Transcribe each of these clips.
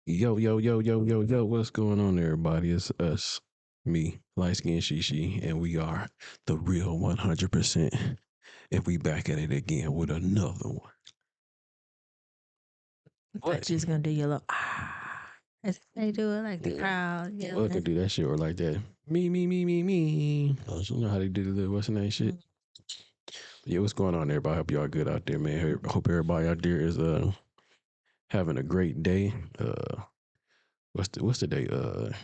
Yo, yo, yo, yo, yo, yo, what's going on, everybody? It's us, me, light skin Shishi, and we are the real 100%. And we back at it again with another one. But you're just gonna do your little as they do it, like the Yeah. crowd. Yeah. Well, I could do that shit or like that. Me. Oh, you know how they do the little, what's the name shit? Yeah, what's going on, everybody? I hope y'all good out there, man. I hope everybody out there is having a great day. What's the day?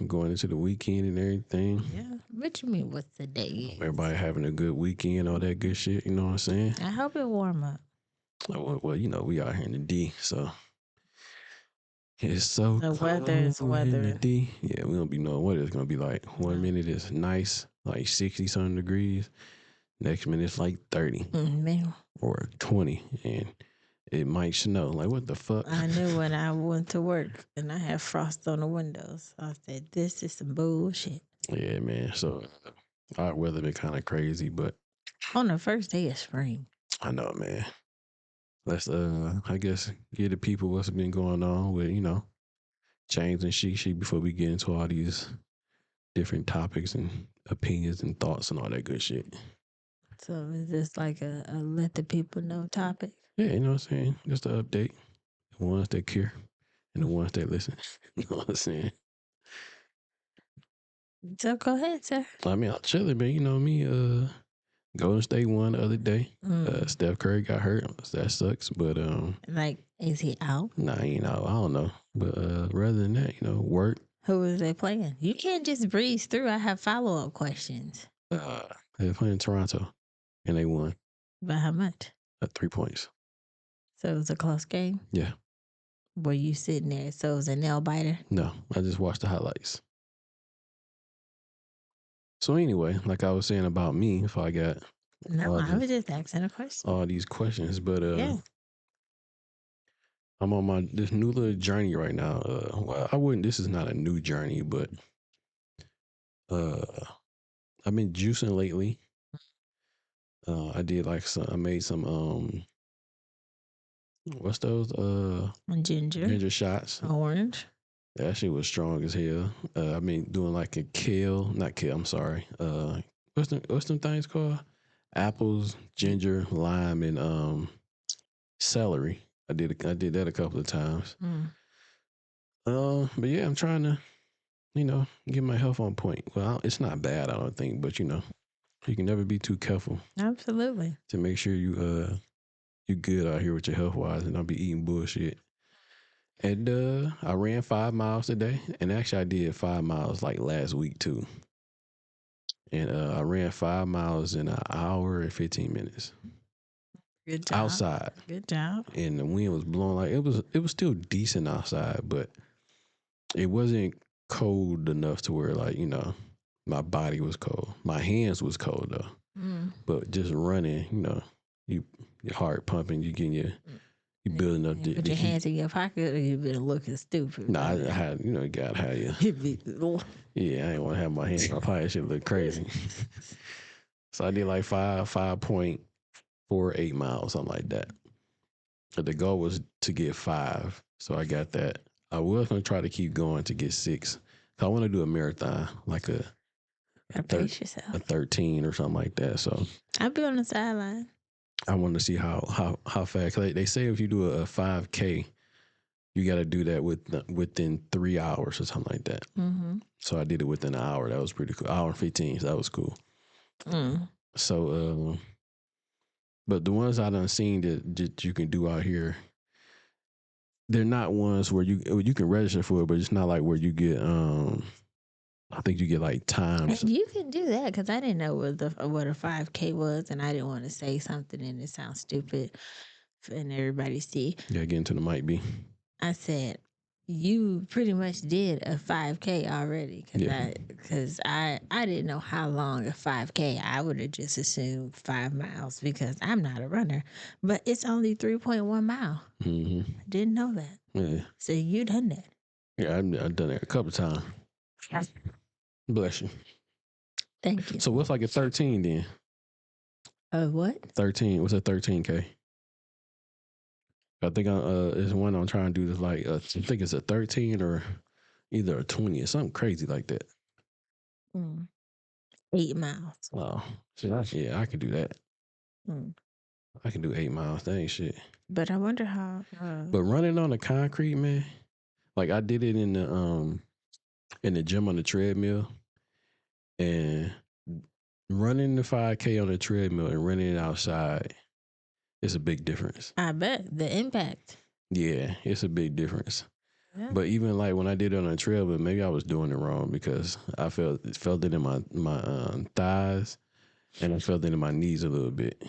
Going into the weekend and everything. Yeah. What you mean? What's the day? Everybody having a good weekend, all that good shit. You know what I'm saying? I hope it warm up. Well, you know, we out here in the D, so it's so The weather is cold in the weather. D. Yeah, we don't be knowing what it's gonna be like. One No. minute it's nice, like 60-something degrees. Next minute it's like 30 Man, or 20, and it might snow. Like, what the fuck? I knew when I went to work and I had frost on the windows. I said, "This is some bullshit." Yeah, man. So our weather been kind of crazy, but On the first day of spring. I know, man. Let's I guess give the people what's been going on with, you know, James and Shishi before we get into all these different topics and opinions and thoughts and all that good shit. So is this like a let the people know topic? Yeah, you know what I'm saying? Just an update. The ones that care and the ones that listen. You know what I'm saying? So go ahead, sir. I mean, I'm chilling, man. You know me, Golden State won the other day. Steph Curry got hurt. That sucks. But Like, is he out? nah, you know, I don't know. But rather than that, you know, work. Who is they playing? You can't just breeze through. I have follow up questions. They're playing Toronto and they won But how much? 3 points. So it was a close game? Yeah. Were you sitting there? So it was a nail biter? No, I just watched the highlights. So anyway, like I was saying about me, if I got No, I was just asking a question. all these questions, but Yeah. I'm on this new little journey right now. Well, I wouldn't. This is not a new journey, but uh, I've been juicing lately. I did like I made some what's those Ginger, shots. orange. That shit was strong as hell. I've been doing like a not kale. I'm sorry. What's them things called? Apples, ginger, lime, and celery. I did that a couple of times. But yeah, I'm trying to, you know, get my health on point. Well, it's not bad, I don't think, but you know, you can never be too careful Absolutely. to make sure you good out here with your health wise and not be eating bullshit. And I ran 5 miles today, and actually I did 5 miles like last week too. And I ran 5 miles in an hour and 15 minutes. Good job. Outside. Good job. And the wind was blowing like it was still decent outside, but it wasn't cold enough to where, like, you know, my body was cold. My hands was cold though. But just running, you know, your heart pumping, you getting you building up Put your hands in your pocket or you've been looking stupid. Nah, I had, you know, you gotta have you. Yeah, I ain't want to have my hands in my pocket. Shit look crazy. So I did like 5.48 miles, something like that. But the goal was to get 5, so I got that. I was gonna try to keep going to get 6. I want to do a marathon, like a pace yourself. a 13 or something like that. So I'll be on the sideline. I want to see how fast. They say if you do a 5K, you got to do that within 3 hours or something like that. So I did it within an hour. That was pretty cool. Hour and 15. So that was cool. So, but the ones I done seen that you can do out here, they're not ones where you can register for it, but it's not like where you get I think you get like times. You can do that because I didn't know what a 5K was, and I didn't want to say something and it sounds stupid and everybody see. Yeah, get into the mic B. I said you pretty much did a 5K already because I didn't know how long a 5K. I would have just assumed 5 miles because I'm not a runner, but it's only 3.1 mile. I didn't know that. Yeah. So you done that? Yeah, I've done it a couple of times. Bless you. Thank you. So what's like a 13 then? What? 13. What's a 13K? I think it's one I'm trying to do. This like I think it's a 13 or either a 20 or something crazy like that. 8 miles. Oh, yeah, I can do that. I can do 8 miles. That ain't shit. But I wonder how. But running on the concrete, man, like I did it in the gym on the treadmill, and running the 5K on the treadmill and running it outside, it's a big difference. I bet the impact. Yeah, it's a big difference. Yeah. But even like when I did it on the treadmill, maybe I was doing it wrong because I felt it in my thighs, and I felt it in my knees a little bit.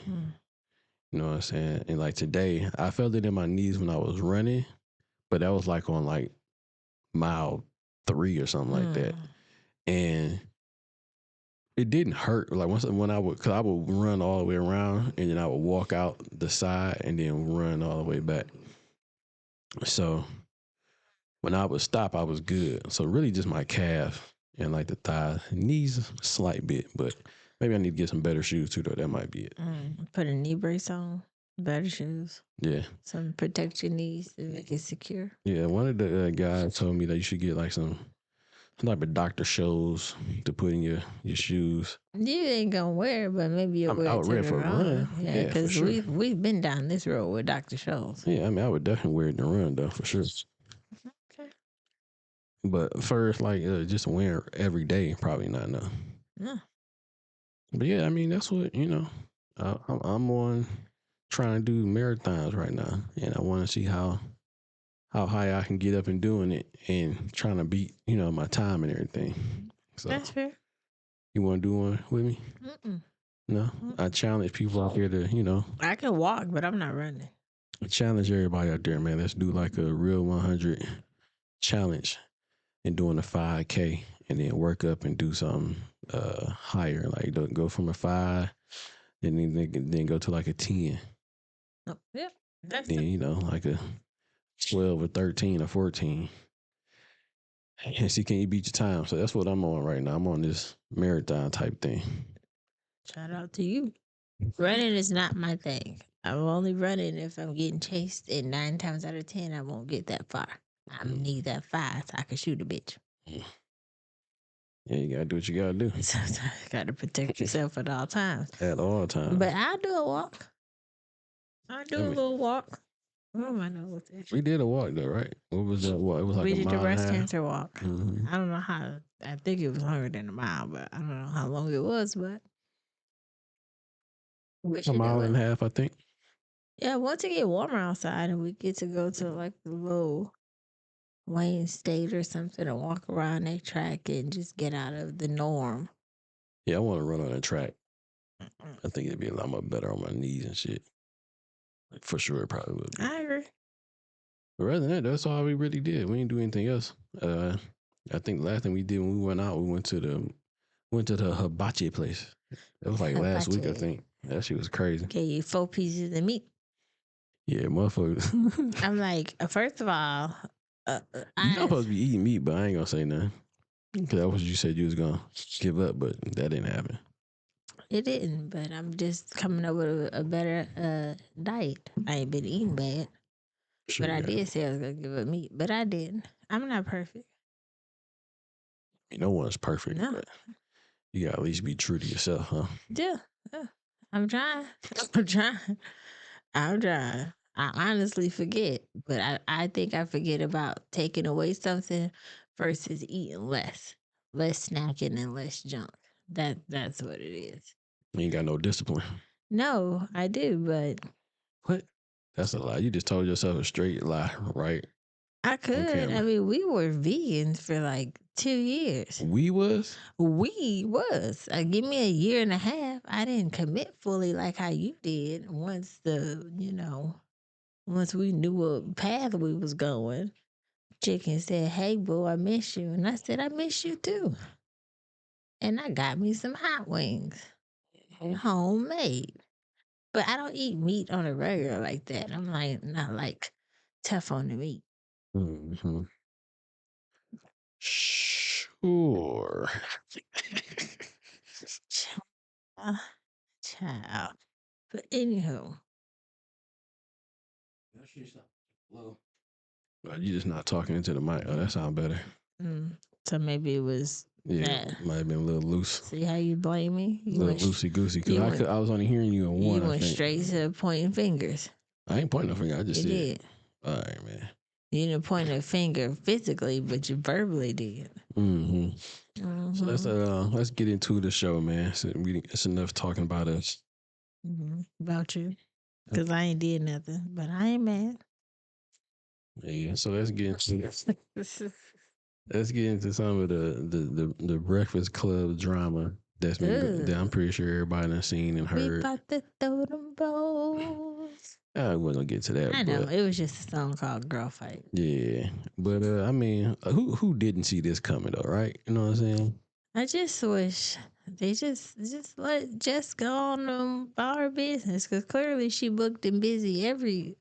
You know what I'm saying? And like today, I felt it in my knees when I was running, but that was like on like mile 3 or something like that, and it didn't hurt. Like because I would run all the way around, and then I would walk out the side and then run all the way back. So when I would stop, I was good. So really, just my calf and like the thigh, knees, a slight bit, but maybe I need to get some better shoes too. Though that might be it. Put a knee brace on, better shoes. Yeah, some protect your knees to make it secure. Yeah, one of the guys told me that you should get like some type of Dr. Shows to put in your shoes. You ain't gonna wear it, but maybe you'll wear it to the for a run. Yeah, because sure. we've been down this road with Dr. Shows. Yeah, I mean, I would definitely wear it to run though, for sure. Okay. But first, like just wear it every day, probably not enough. No. But yeah, I mean, that's what I'm on trying to do marathons right now, and I want to see how high I can get up and doing it, and trying to beat my time and everything. So that's fair. You want to do one with me? No, I challenge people out here to I can walk, but I'm not running. I challenge everybody out there, man. Let's do like a real 100 challenge and doing a 5K, and then work up and do something higher, like go from a 5, and then go to like a 10. Oh, yeah, that's then like a 12 or 13 or 14. And see, can you beat your time? So that's what I'm on right now. I'm on this marathon type thing. Shout out to you. Running is not my thing. I'm only running if I'm getting chased, and 9 times out of 10, I won't get that far. I need that 5 so I can shoot a bitch. Yeah, you gotta do what you gotta do. Sometimes you gotta protect yourself at all times. At all times. But I'll do a walk. I'll do a little walk. What am I know? We did a walk though, right? What was that walk? It was like we a did mile the breast and a half. cancer walk. Mm-hmm. I don't know how. I think it was longer than a mile, but I don't know how long it was. But a mile and a half, I think. Yeah, once it get warmer outside and we get to go to like the little Wayne State or something and walk around that track and just get out of the norm. Yeah, I want to run on that track. I think it'd be a lot more better on my knees and shit. Like, for sure, it probably would be. I agree. But rather than that, that's all we really did. We didn't do anything else. I think the last thing we did when we went out, we went to the hibachi place. It was like last week, I think. That shit was crazy. Gave you 4 pieces of meat. Yeah, motherfuckers. I'm like, first of all, you're not supposed to be eating meat, but I ain't gonna say nothing. Because that was what you said you was gonna give up, but that didn't happen. It didn't, but I'm just coming up with a better diet. I ain't been eating bad. Sure, but I did say I was gonna give up meat, but I didn't. I'm not perfect. No one's perfect. No. But you gotta at least be true to yourself, huh? Yeah. I'm trying. I'm trying. I honestly forget, but I think I forget about taking away something versus eating less snacking and less junk. That's what it is. You ain't got no discipline. No, I do, but what? That's a lie. You just told yourself a straight lie, right? I could. I mean, we were vegans for like 2 years. We was. Give me a year and a half. I didn't commit fully like how you did. Once we knew what path we was going, Chicken said, "Hey, boo, I miss you," and I said, "I miss you too." And I got me some hot wings, homemade. But I don't eat meat on a regular like that. I'm like not like tough on the meat. Mm-hmm. Sure. Child. But anywho. Well, you're just not talking into the mic. Oh, that sounds better. So maybe it was that. Might have been a little loose. See how you blame me? A little loosey goosey. Because I was only hearing you in one. You went straight to pointing fingers. I ain't pointing no finger. I just did. All right, man. You didn't point a finger physically, but you verbally did. So let's get into the show, man. So it's enough talking about us. About you. Because I ain't did nothing, but I ain't mad. Yeah, so let's get into let's get into some of the Breakfast Club drama that I'm pretty sure everybody done seen and heard. We about to throw them balls. I wasn't gonna get to that. I know, it was just a song called Girl Fight. Yeah. But I mean, who didn't see this coming though, right? You know what I'm saying? I just wish they just let Jess go on about her business, because clearly she booked and busy every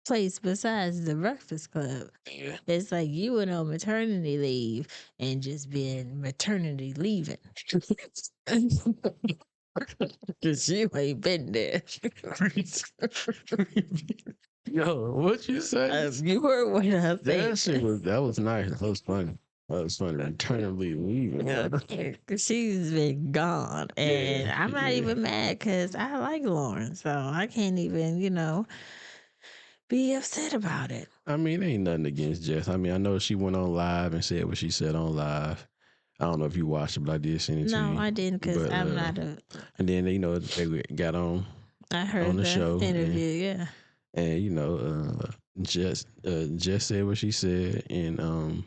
place besides the Breakfast Club. Yeah. It's like you went on maternity leave and just been maternity leaving. Because you ain't been there. Yo, what you say? You heard what I said. That was nice. That was funny. That was funny. Maternity leaving. She's been gone. And I'm not even mad because I like Lauren. So I can't even, be upset about it. I mean, ain't nothing against Jess. I mean, I know she went on live and said what she said on live. I don't know if you watched it, but I did send it to you. No, I didn't, because I'm not a... And then, they got on I heard on the show interview, and Jess said what she said, and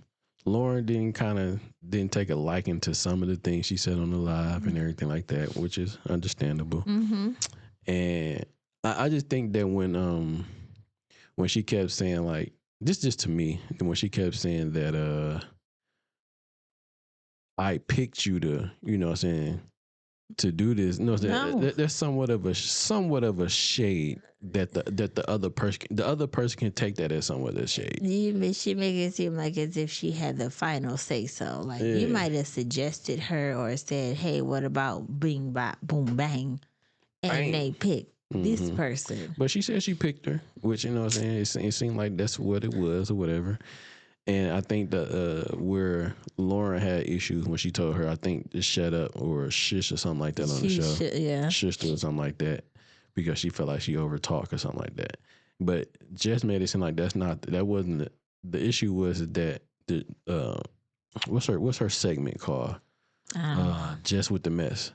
Lauren didn't take a liking to some of the things she said on the live and everything like that, which is understandable. And I just think that when she kept saying, like, this just to me, when she kept saying that I picked you to, you know what I'm saying, to do this. No, there's somewhat of a shade that the other person can take that as somewhat of a shade. She make it seem like as if she had the final say so. Like you might have suggested her or said, "Hey, what about Bing Bop Boom Bang?" And they picked this person. But she said she picked her, which, you know what I'm saying, it seemed like that's what it was or whatever. And I think that where Lauren had issues when she told her, I think, to shut up or shush or something like that on the show. Shushed her or something like that, because she felt like she overtalked or something like that. But Jess made it seem like that wasn't the issue. Was that the what's her segment called? Jess with the mess.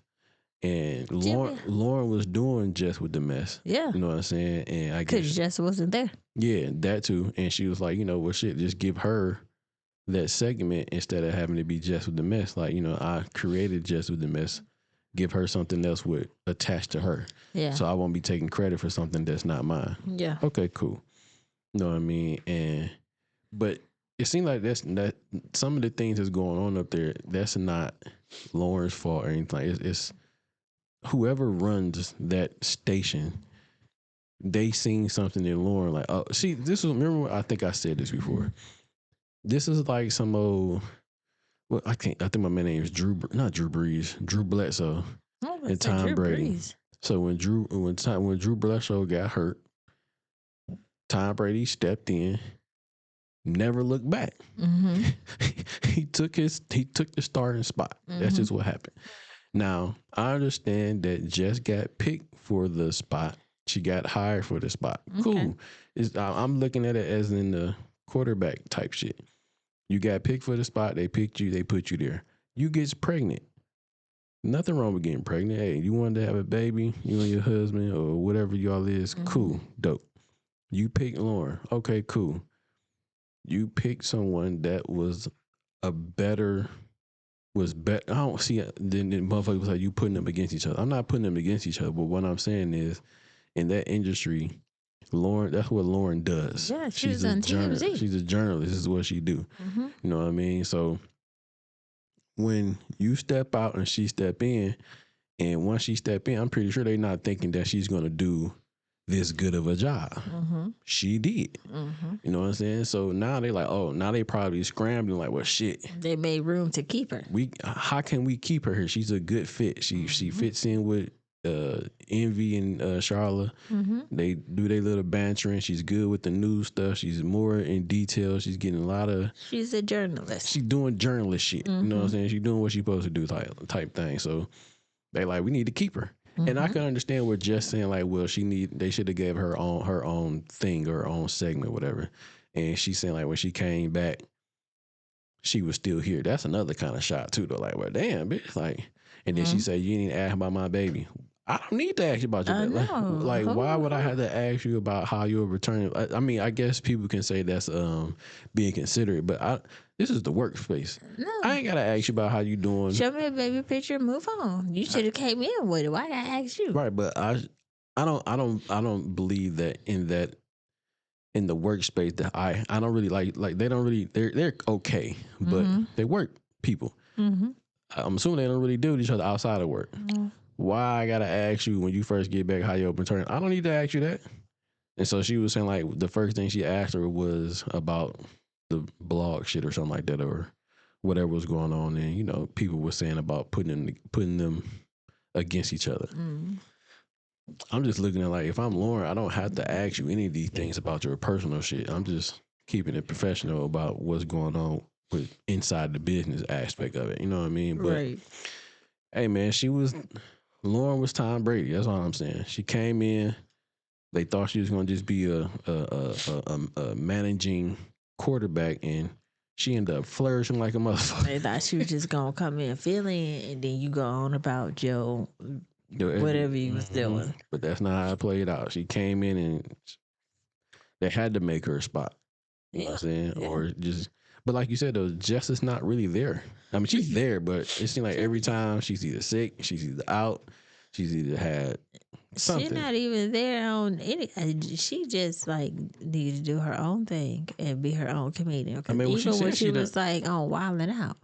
And Lauren was doing Jess with the mess. Yeah. You know what I'm saying? And I guess because Jess wasn't there. Yeah, that too. And she was like, well, shit, just give her that segment instead of having to be Jess with the mess. Like, I created Jess with the mess. Give her something else attached to her. Yeah. So I won't be taking credit for something that's not mine. Yeah. Okay, cool. You know what I mean? But it seems like that some of the things that's going on up there, that's not Lauren's fault or anything. It's whoever runs that station. They seen something in Lauren, like, oh, see, remember, I think I said this before. This is like some old, well, I think my man name is Drew Bledsoe, and Tom Brady. So when Drew Bledsoe got hurt, Tom Brady stepped in, never looked back. He took the starting spot. That's just what happened. Now, I understand that Jess got picked for the spot. She got hired for the spot. Okay. Cool. I'm looking at it as in the quarterback type shit. You got picked for the spot. They picked you. They put you there. You get pregnant. Nothing wrong with getting pregnant. Hey, you wanted to have a baby, you and your husband or whatever y'all is. Cool. Dope. You picked Lauren. Okay, cool. You picked someone that was better. I don't see it. Then motherfuckers was like, you putting them against each other. I'm not putting them against each other, but what I'm saying is, in that industry, Lauren, that's what Lauren does. Yeah, she's on TMZ. She's a journalist. This is what she do. You know what I mean? So when you step out and she step in, and once she step in, I'm pretty sure they're not thinking that she's going to do this good of a job. She did. You know what I'm saying? So now they like, oh, now they probably scrambling like, well, shit. They made room to keep her. How can we keep her here? She's a good fit. She fits in with Envy and Charlotte. Mm-hmm. They do their little bantering. She's good with the news stuff. She's more in detail. She's getting a lot of. She's a journalist. She's doing journalist shit. Mm-hmm. You know what I'm saying? She's doing what she's supposed to do type thing. So they like, we need to keep her. Mm-hmm. And I can understand what Jess saying, like, well, they should have gave her own thing or her own segment, whatever. And she's saying, like, when she came back, she was still here. That's another kind of shot too, though. Like, well, damn, bitch. Like, and then she said, you didn't ask about my baby. I don't need to ask you about your baby. Like, why would I have to ask you about how you're returning? I mean, I guess people can say that's being considerate, but this is the workspace. No. I ain't gotta ask you about how you doing. Show me a baby picture, move on. You should have came in with it. Why did I ask you? Right, but I don't believe that in the workspace that I don't really like they don't really they're okay, but they work people. Mm-hmm. I'm assuming they don't really deal with each other outside of work. Mm-hmm. Why I gotta ask you when you first get back how you're returning? I don't need to ask you that. And so she was saying, like, the first thing she asked her was about the blog shit or something like that, or whatever was going on. And, you know, people were saying about putting them against each other. Mm-hmm. I'm just looking at, like, if I'm Lauren, I don't have to ask you any of these things about your personal shit. I'm just keeping it professional about what's going on with inside the business aspect of it. You know what I mean? But Right. hey, man, Lauren was Tom Brady. That's all I'm saying. She came in. They thought she was going to just be a managing quarterback, and she ended up flourishing like a motherfucker. They thought she was just going to come in, fill in, and then you go on about your whatever you was doing. But that's not how it played out. She came in, and they had to make her a spot. You know what I'm saying? Yeah. Or just... But like you said, though, Jess is not really there. I mean, she's there, but it seems like every time she's either sick, she's either out, she's either had something. She's not even there on any. She just like needs to do her own thing and be her own comedian. I mean, even when she was like on Wilding Out,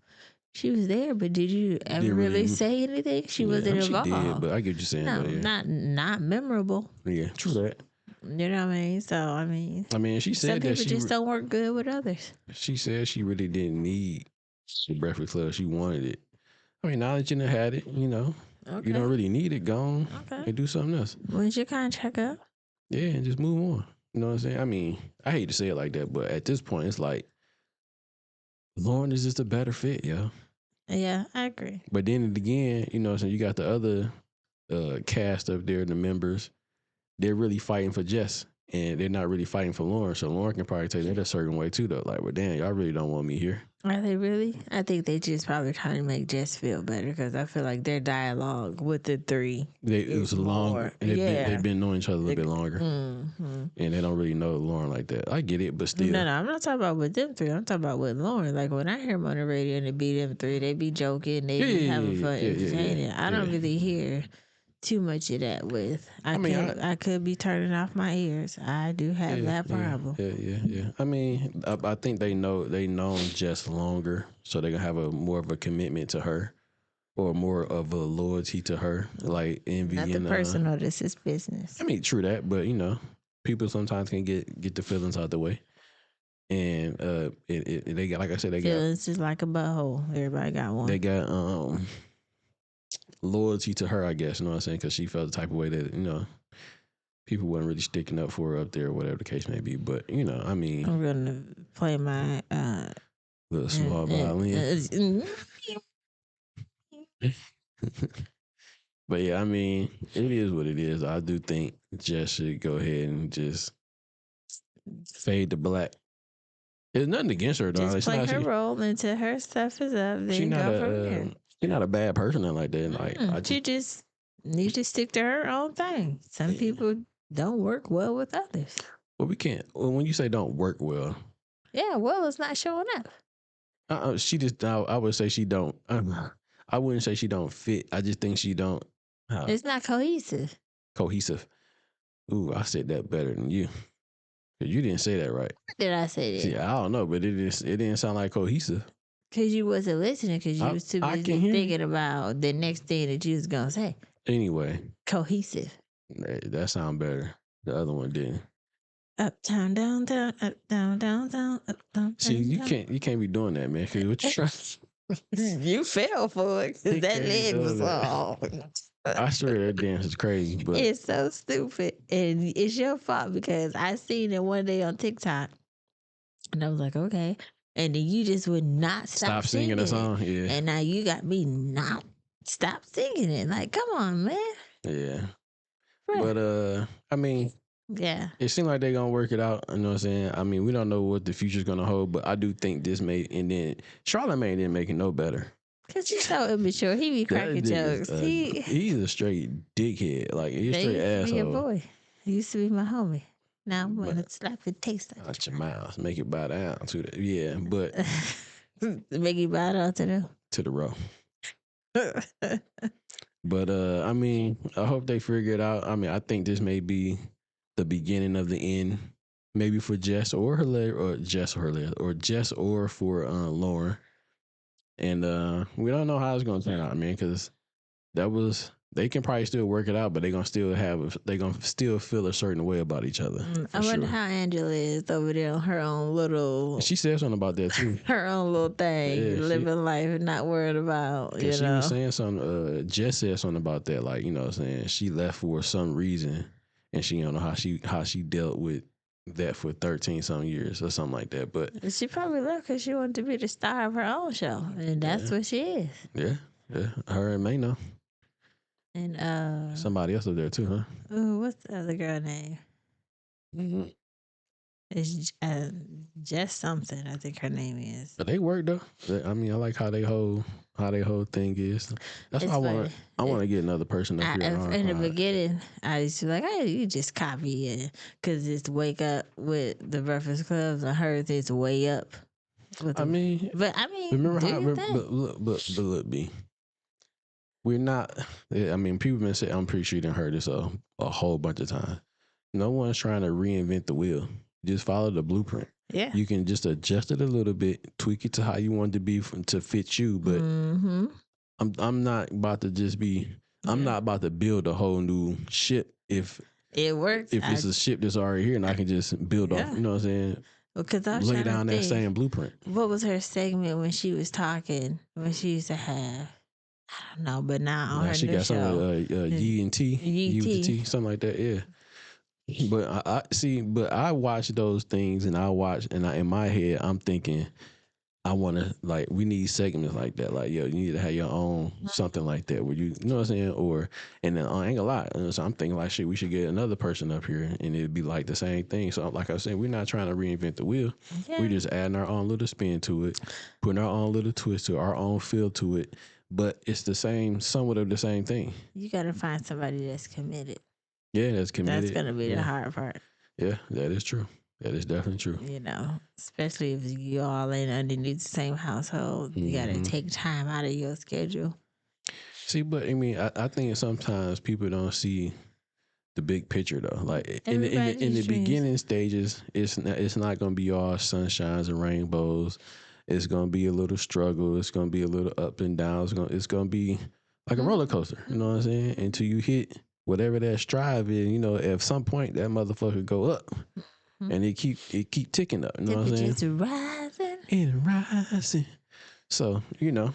she was there. But did you ever really say anything? She wasn't involved. She did, but I get what you're saying. No, yeah. not memorable. Yeah, true that. You know what I mean? So I mean, she said some people that just don't work good with others. She said she really didn't need the Breakfast Club. She wanted it. I mean, now that you done had it, you know, you don't really need it. Go on and do something else. When's your contract up? Yeah, and just move on. You know what I'm saying? I mean, I hate to say it like that, but at this point, it's like Lauren is just a better fit, yo. Yeah, I agree. But then again, you know, so you got the other cast up there, the members. They're really fighting for Jess, and they're not really fighting for Lauren. So Lauren can probably take that a certain way too, though. Like, well, damn, y'all really don't want me here. Are they really? I think they just probably trying to make Jess feel better because I feel like their dialogue with the three it was long. They've been knowing each other a little bit longer, and they don't really know Lauren like that. I get it, but still. No, I'm not talking about with them three. I'm talking about with Lauren. Like when I hear them on the radio and it be them three, they be joking, they be having fun, entertaining. I don't really hear too much of that with. I could be turning off my ears. I do have that problem. Yeah. I mean, I think they know Jess longer, so they're gonna have more of a commitment to her, or more of a loyalty to her, like Envy. Nothing personal. This is business. I mean, true that, but you know, people sometimes can get the feelings out the way, and they got, like I said, they feelings is like a butthole. Everybody got one. They got loyalty to her, I guess, you know what I'm saying? Because she felt the type of way that, you know, people weren't really sticking up for her up there, whatever the case may be. But, you know, I mean, I'm going to play my little small violin. But yeah, I mean, it is what it is. I do think Jess should go ahead and just fade to black. There's nothing against her, though. Just play her role until her stuff is up. Then go from there. She's not a bad person like that. Like she just needs to stick to her own thing. Some people don't work well with others. Well, we can't. Well, when you say don't work well, it's not showing up. She just. I would say she don't. I wouldn't say she don't fit. I just think she don't. It's not cohesive. Cohesive. Ooh, I said that better than you. You didn't say that right. Did I say that? See, I don't know, but it didn't sound like cohesive. Because you wasn't listening, because you was too busy thinking about the next thing that you was going to say. Anyway. Cohesive. That sound better. The other one didn't. Uptown, downtown, up, down, downtown, up, down. See, you can't be doing that, man. Cause what you trying? You fell for it because that leg was all. I swear that dance is crazy, but it's so stupid, and it's your fault because I seen it one day on TikTok, and I was like, okay, and then you just would not stop singing the singing song. it, Yeah, and now you got me not stop singing it. Like, come on, man. yeah. Bruh. But I mean, Yeah, it seems like they're gonna work it out. You know what I'm saying? I mean, we don't know what the future's gonna hold, but I do think this made, and then Charlamagne didn't make it no better. because he's so immature. He be cracking jokes. He's a straight dickhead. Like he's a straight Used to be your asshole. boy. He used to be my homie. Now I'm gonna But slap the taste out out your mouth, make it bow down to the but make you bow down to them. to the row. But I mean, I hope they figure it out. I mean, I think this may be the beginning of the end, maybe for Jess or Hilaire, or Jess or Hilaire, or Jess or for Lauren. And we don't know how it's gonna turn out, man, because they can probably still work it out, but they're gonna still feel a certain way about each other. I wonder how Angela is over there on her own little. She said something about that too. Her own little thing, Yeah, living life and not worried about. You know, she was saying something. Jess said something about that, like, you know what I'm saying, she left for some reason, and she don't know how she dealt with that for 13 some years or something like that. But she probably left because she wanted to be the star of her own show, and that's what she is. Yeah, her and Mayno. And somebody else up there too, huh? Oh, what's the other girl name? Mm-hmm. It's Jess something, I think her name is. But they work though. I mean, I like how they whole thing is. That's why I want to get another person up here. In the beginning, I used to be like, hey, you just copy it because it's Wake Up with the Breakfast Clubs. I heard it's Way Up. But I mean, remember do how? your thing. But look, B. We're not. I mean, people been saying. I'm pretty sure you done heard this a whole bunch of times. No one's trying to reinvent the wheel. Just follow the blueprint. Yeah. You can just adjust it a little bit, tweak it to how you want it to be to fit you. But I'm not about to just be. I'm not about to build a whole new ship if it works. If it's a ship that's already here and I can just build off. You know what I'm saying? Because I was lay down that same blueprint. What was her segment when she was talking? When she used to have. I don't know, but now on her she new got show, something Yi and T, something like that. Yeah. But I see. But I watch those things, and in my head, I'm thinking, I want to, like, we need segments like that. Like, yo, you need to have your own something like that where you know what I'm saying? And then I ain't gonna lie. So I'm thinking like, shit, we should get another person up here and it'd be like the same thing. So like I was saying, we're not trying to reinvent the wheel. Yeah. We're just adding our own little spin to it, putting our own little twist to it, our own feel to it. But it's the same, somewhat of the same thing. You got to find somebody that's committed. Yeah, that's committed. That's going to be the hard part. Yeah, that is true. That is definitely true. You know, especially if you all ain't underneath the same household. You got to take time out of your schedule. See, but I mean, I think sometimes people don't see the big picture though. Like in the beginning stages, it's not going to be all sunshines and rainbows. It's going to be a little struggle. It's going to be a little up and down. It's going to be like a roller coaster. You know what I'm saying? Until you hit whatever that strive is, you know, at some point that motherfucker go up. And it keep ticking up. You know what I'm saying? It's rising. And rising. So, you know,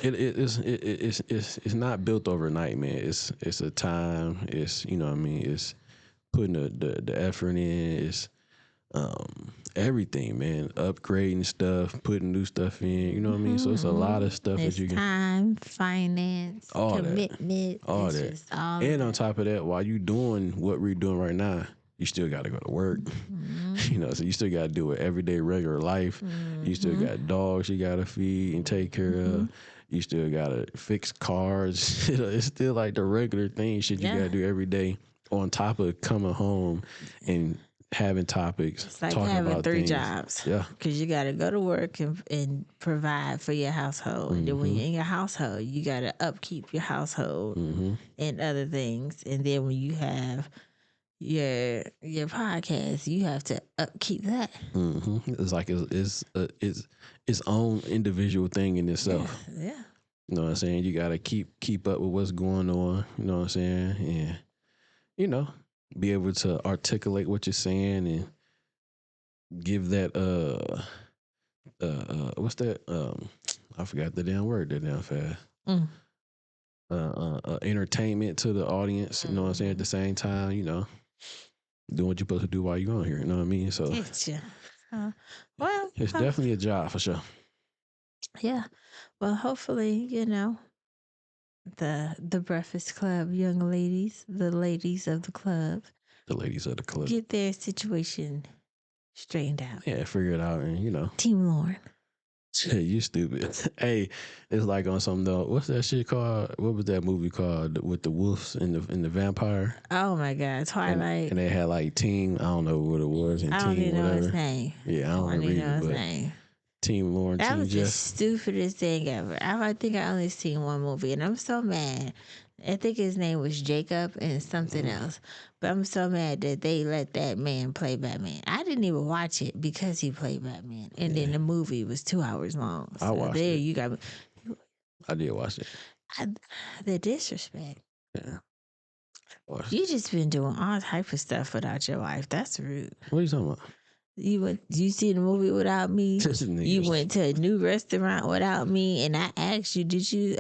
it's not built overnight, man. It's a time. It's, you know what I mean? It's putting the effort in. It's everything, man. Upgrading stuff, putting new stuff in. You know what I mean? So it's a lot of stuff that you can. Time, finance, commitment. All that. And on top of that, while you doing what we're doing right now, you still got to go to work. You know, so you still got to do it everyday regular life. You still got dogs you got to feed and take care of. You still got to fix cars. It's still like the regular thing shit you got to do every day on top of coming home and having topics. It's like talking having about 3 things. jobs. Yeah. Because you got to go to work and provide for your household. And then when you're in your household, you got to upkeep your household and other things. And then when you have your podcast, you have to upkeep that. It's like it's its own individual thing in itself. Yeah. You know what I'm saying? You got to keep up with what's going on. You know what I'm saying? And, you know, be able to articulate what you're saying and give that what's that I forgot the damn word that damn fast. Mm. Entertainment to the audience, you know what I'm saying? At the same time, you know, doing what you're supposed to do while you're on here, you know what I mean? So well, it's definitely a job for sure. Yeah. Well, hopefully, you know, the Breakfast Club young ladies, the ladies of the club, get their situation straightened out. Yeah, figure it out, and you know, Team Lauren. You stupid. Hey, it's like on some though. What's that shit called? What was that movie called with the wolves and the vampire? Oh my God, Twilight. And they had like Team. I don't know what it was. And I don't Team even know whatever. his name. Yeah, I don't even know his name. Team Lauren. That Team was Jeff. the stupidest thing ever. I think I only seen one movie, and I'm so mad. I think his name was Jacob and something else. But I'm so mad that they let that man play Batman. I didn't even watch it because he played Batman. And then the movie was 2 hours long. So I watched it. You got me. I did watch it. The disrespect. Yeah. You just been doing all type of stuff without your wife. That's rude. What are you talking about? You see the movie without me? You went to a new restaurant without me, and I asked you,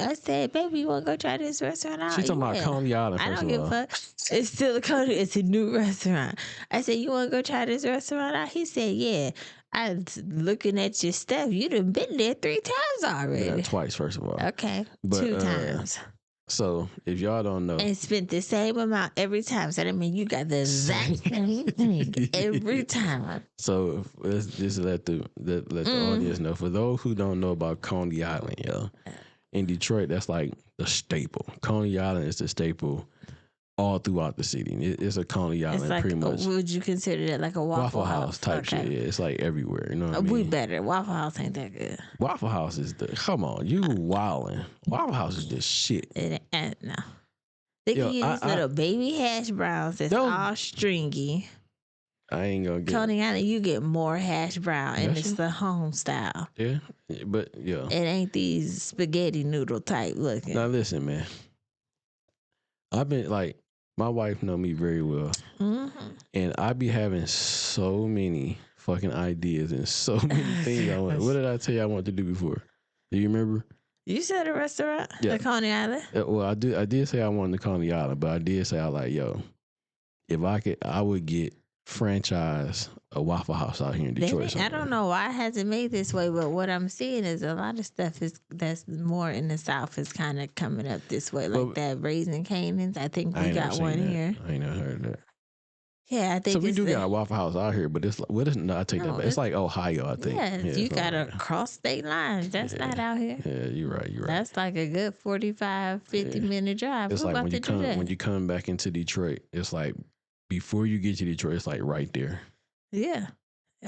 I said, baby, you want to go try this restaurant out? She's talking about Coney Island. I don't give a fuck. It's still it's a new restaurant. I said, you want to go try this restaurant out? He said, yeah. I was looking at your stuff. You done been there 3 times already. Yeah, twice, first of all. Okay, but, 2 times. So if y'all don't know, and spent the same amount every time. So that means you got the exact same thing every time. So let's just let the audience know. For those who don't know about Coney Island, yo, in Detroit, that's like the staple. Coney Island is the staple all throughout the city. It's a Coney Island, like, pretty much. Would you consider that like a Waffle House type shit? Yeah, it's like everywhere. You know what I mean? We better. Waffle House ain't that good. Waffle House is come on, you wildin'. Waffle House is the shit. No. They can use little baby hash browns that's all stringy. I ain't gonna get Coney Island, you get more hash brown, and it's the home style. Yeah, but yeah, it ain't these spaghetti noodle type looking. Now listen, man. I've been like, my wife know me very well, and I be having so many fucking ideas and so many things I want. What did I tell you I wanted to do before? Do you remember? You said a restaurant, the Coney Island. Well, I did say I wanted the Coney Island, but I did say I like, yo, if I could, I would get franchise a Waffle House out here in Detroit. I don't know why it hasn't made this way, but what I'm seeing is a lot of stuff that's more in the South is kind of coming up this way, like that Raising Canaan's. I think we got one here. I ain't never heard of that. Yeah, I think so. We do got a Waffle House out here, but it's like, what is? No, I take that back. It's like Ohio, I think. Yeah, you got to cross state lines. That's not out here. Yeah, you're right. That's like a good 45, 50 minute drive. It's like when you come back into Detroit, it's like before you get to Detroit, it's like right there. Yeah.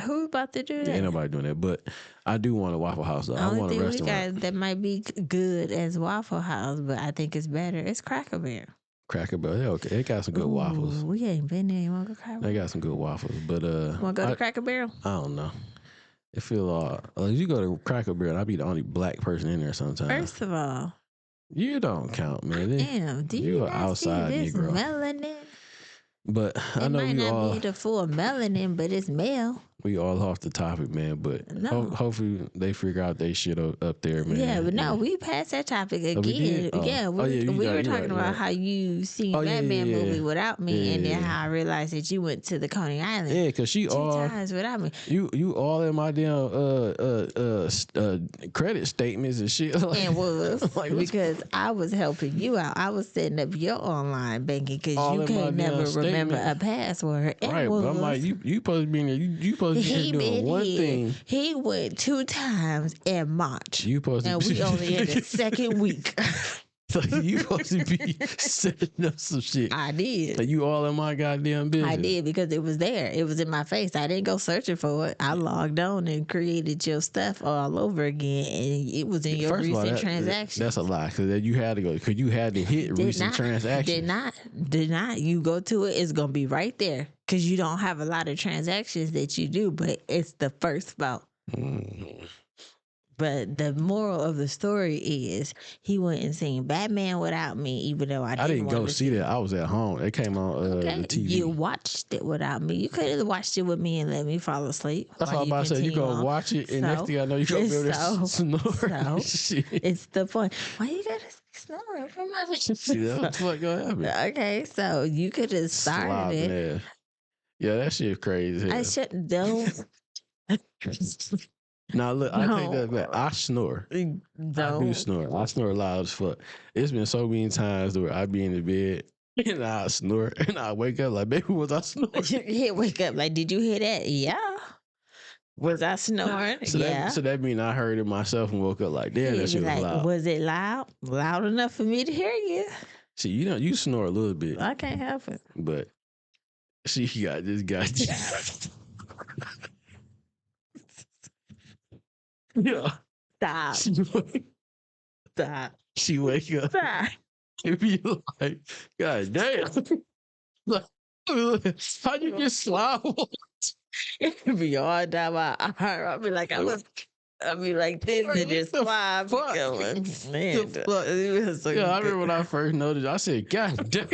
Who about to do that? Ain't nobody doing that. But I do want a Waffle House, though. I want a restaurant. We got that might be good as Waffle House, but I think it's better. It's Cracker Barrel. Cracker Barrel, yeah, okay. They got some good waffles. We ain't been there. You want to go Cracker Barrel? They got some good waffles, but want to go to Cracker Barrel? I don't know. It feel if you go to Cracker Barrel, I'll be the only black person in there sometimes. First of all, you don't count, man. Damn, do you not outside see this Negro. Melanin? But I know it might we not all be the full melanin, but it's male. We all off the topic, man. But hopefully they figure out they shit up there, man. Yeah, but no, we passed that topic again. We were talking about how you seen Batman movie without me, and then how I realized that you went to the Coney Island. Yeah, because she 2 times without me. You all in my damn credit statements and shit. And was because I was helping you out. I was setting up your online banking because you can't never remember a password. Right, but I'm like, you supposed to be in there. You supposed to be doing one thing. He went 2 times in March. You supposed to we only in the second week. So you supposed to be setting up some shit. I did. So you all in my goddamn business. I did because it was there. It was in my face. I didn't go searching for it. I logged on and created your stuff all over again, and it was in your recent transactions. That's a lie because you had to go because you had to hit recent transactions. Did not. You go to it. It's gonna be right there because you don't have a lot of transactions that you do, but it's the first spot. But the moral of the story is he went and seen Batman without me, even though I didn't want go to see that. I was at home. It came on the TV. You watched it without me. You could have watched it with me and let me fall asleep. That's what I'm about to say. You gonna watch it, and next thing I know, you gonna be able to snore. So, it's the point. Why you gotta snore from my See, that's what the fuck gonna happen. Okay, so you could have started it. Yeah, that shit crazy. I shouldn't don't. Now look, I take that back. I snore. Don't. I do snore. I snore loud as fuck. It's been so many times where I be in the bed and I snore and I wake up like, baby, was I snoring? You wake up like, did you hear that? Yeah. Was I snoring? So yeah. That mean I heard it myself and woke up like, damn, that shit was loud. Was it loud? Loud enough for me to hear you? See, you snore a little bit. I can't help it. But she got this guy. Yeah. Stop. Stop. She wake up. Stop. It be like, God damn. Like, how you get slime? It be all down my arm. I'll be like, this and just slime going. Man, it was so I remember when I first noticed, I said, God damn.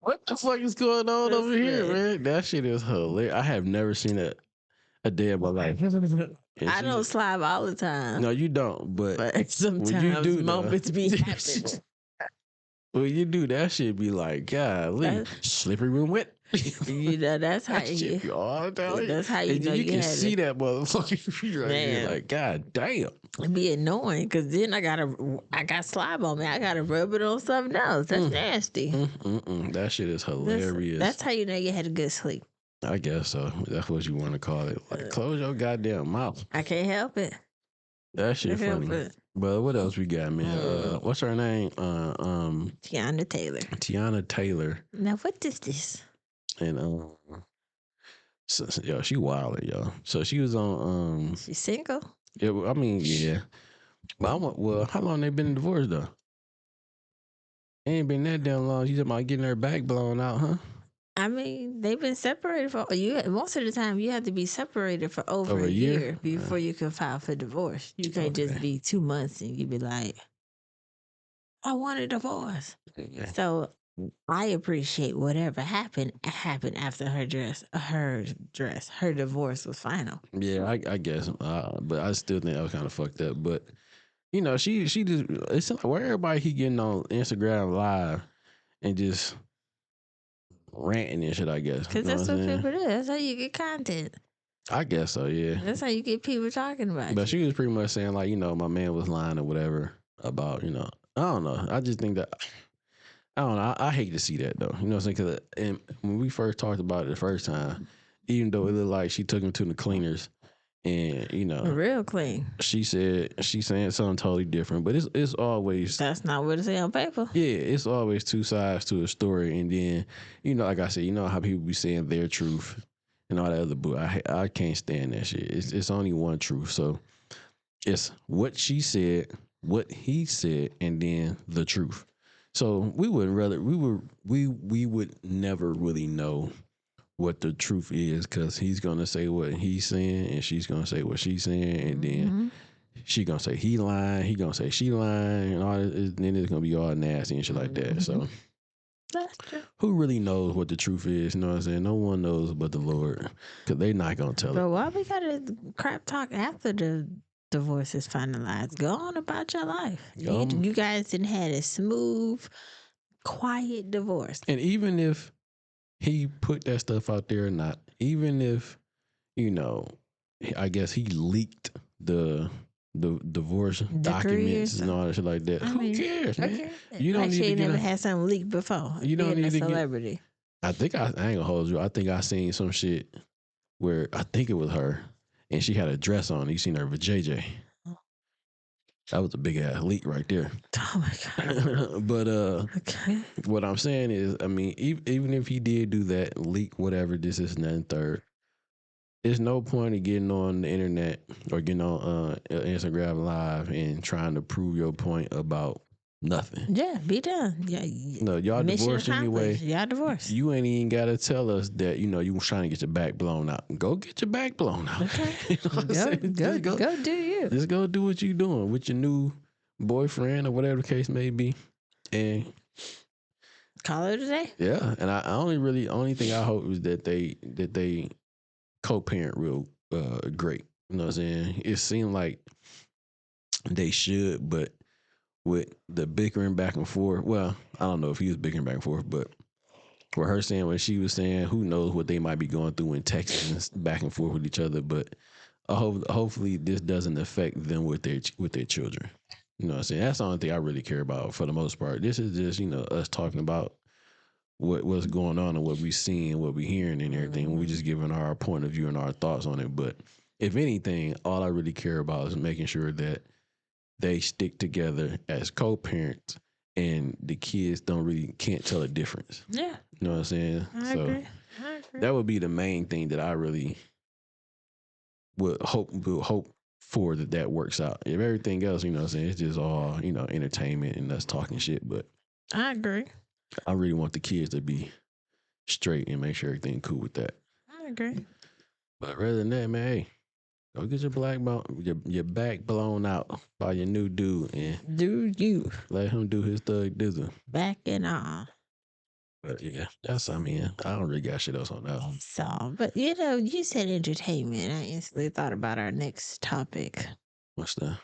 What the fuck is going on over here, man? That shit is hilarious. I have never seen a day of my life. I don't slime all the time. No, you don't. But sometimes moments be happening. When you do that shit, be like, golly, slippery when wet. That's how you. That's how you know you can see that motherfucker right here. Like, God damn. It'd be annoying because then I got slime on me. I gotta rub it on something else. That's nasty. That shit is hilarious. That's how you know you had a good sleep. I guess so. That's what you want to call it. Like, close your goddamn mouth. I can't help it. That shit funny. But what else we got, man? What's her name? Tiana Taylor. Tiana Taylor. Now, what is this? And yo, she wild, yo. So she was on She's single. Yeah, I mean, yeah. But how long they been in divorce though? Ain't been that damn long. She's about getting her back blown out, huh? I mean, they've been separated for most of the time. You have to be separated for over a year before you can file for divorce. You can't just be 2 months and you be like, I want a divorce. Yeah. So I appreciate whatever happened after her divorce was final. Yeah, I guess, but I still think that was kind of fucked up. But you know, she just it's like where everybody keep getting on Instagram Live and just ranting and shit, I guess. Because that's what people do. That's how you get content. I guess so, yeah. That's how you get people talking about But she was pretty much saying, like, you know, my man was lying or whatever about, you know, I don't know. I just think that, I don't know. I hate to see that, though. You know what I'm saying? Because when we first talked about it the first time, even though it looked like she took him to the cleaners and, you know. Real clean. She's saying something totally different. But it's always. That's not what it say on paper. Yeah, it's always two sides to a story. And then, you know, like I said, you know how people be saying their truth and all that other bull. I can't stand that shit. It's only one truth. So it's what she said, what he said, and then the truth. So we would never really know what the truth is because he's gonna say what he's saying and she's gonna say what she's saying, and then she gonna say he lying, he gonna say she lying, and all this, then it's gonna be all nasty and shit like that. So who really knows what the truth is? You know what I'm saying? No one knows but the Lord, because they're not gonna tell it. But why we gotta crap talk after the divorce is finalized? Go on about your life. You guys didn't have a smooth, quiet divorce. And even if he put that stuff out there or not, even if, you know, I guess he leaked the divorce documents and all that shit like that. Who cares, man? Okay. You don't need to never had something leaked before. You don't need a celebrity. I think I ain't gonna hold you. I think I seen some shit where I think it was her and she had a dress on. You seen her with JJ. That was a big ass leak right there. Oh my God. But what I'm saying is, I mean, even if he did do that, leak whatever, this is and third, there's no point in getting on the internet or getting on Instagram Live and trying to prove your point about Nothing. Yeah, be done. Yeah, No, y'all mission divorced anyway. accomplished. Y'all divorced. You ain't even gotta tell us that you was trying to get your back blown out. Go get your back blown out. Okay. You know what I'm saying? Go do you. Just go do what you doing with your new boyfriend or whatever the case may be, and Call it a day. yeah. And I only thing I hope is that they co-parent real great. You know what I'm saying? It seemed like they should, but with the bickering back and forth, well, I don't know if he was bickering back and forth, but with her saying what she was saying, who knows what they might be going through in texting back and forth with each other. But hopefully this doesn't affect them with their children. You know what I'm saying? That's the only thing I really care about for the most part. This is just, us talking about what's going on and what we seeing, what we hearing and everything. We just giving our point of view and our thoughts on it. But if anything, all I really care about is making sure that they stick together as co-parents and the kids can't tell a difference. Yeah. You know what I'm saying? I agree. That would be the main thing that I really would hope for that works out. If everything else, you know what I'm saying, it's just all, entertainment and us talking shit. But I agree. I really want the kids to be straight and make sure everything cool with that. I agree. But rather than that, man, hey, go get your back blown out by your new dude and Do you. let him do his thug dizzle. Back and all. But yeah, I don't really got shit else on that one. So, but you said entertainment. I instantly thought about our next topic. What's that?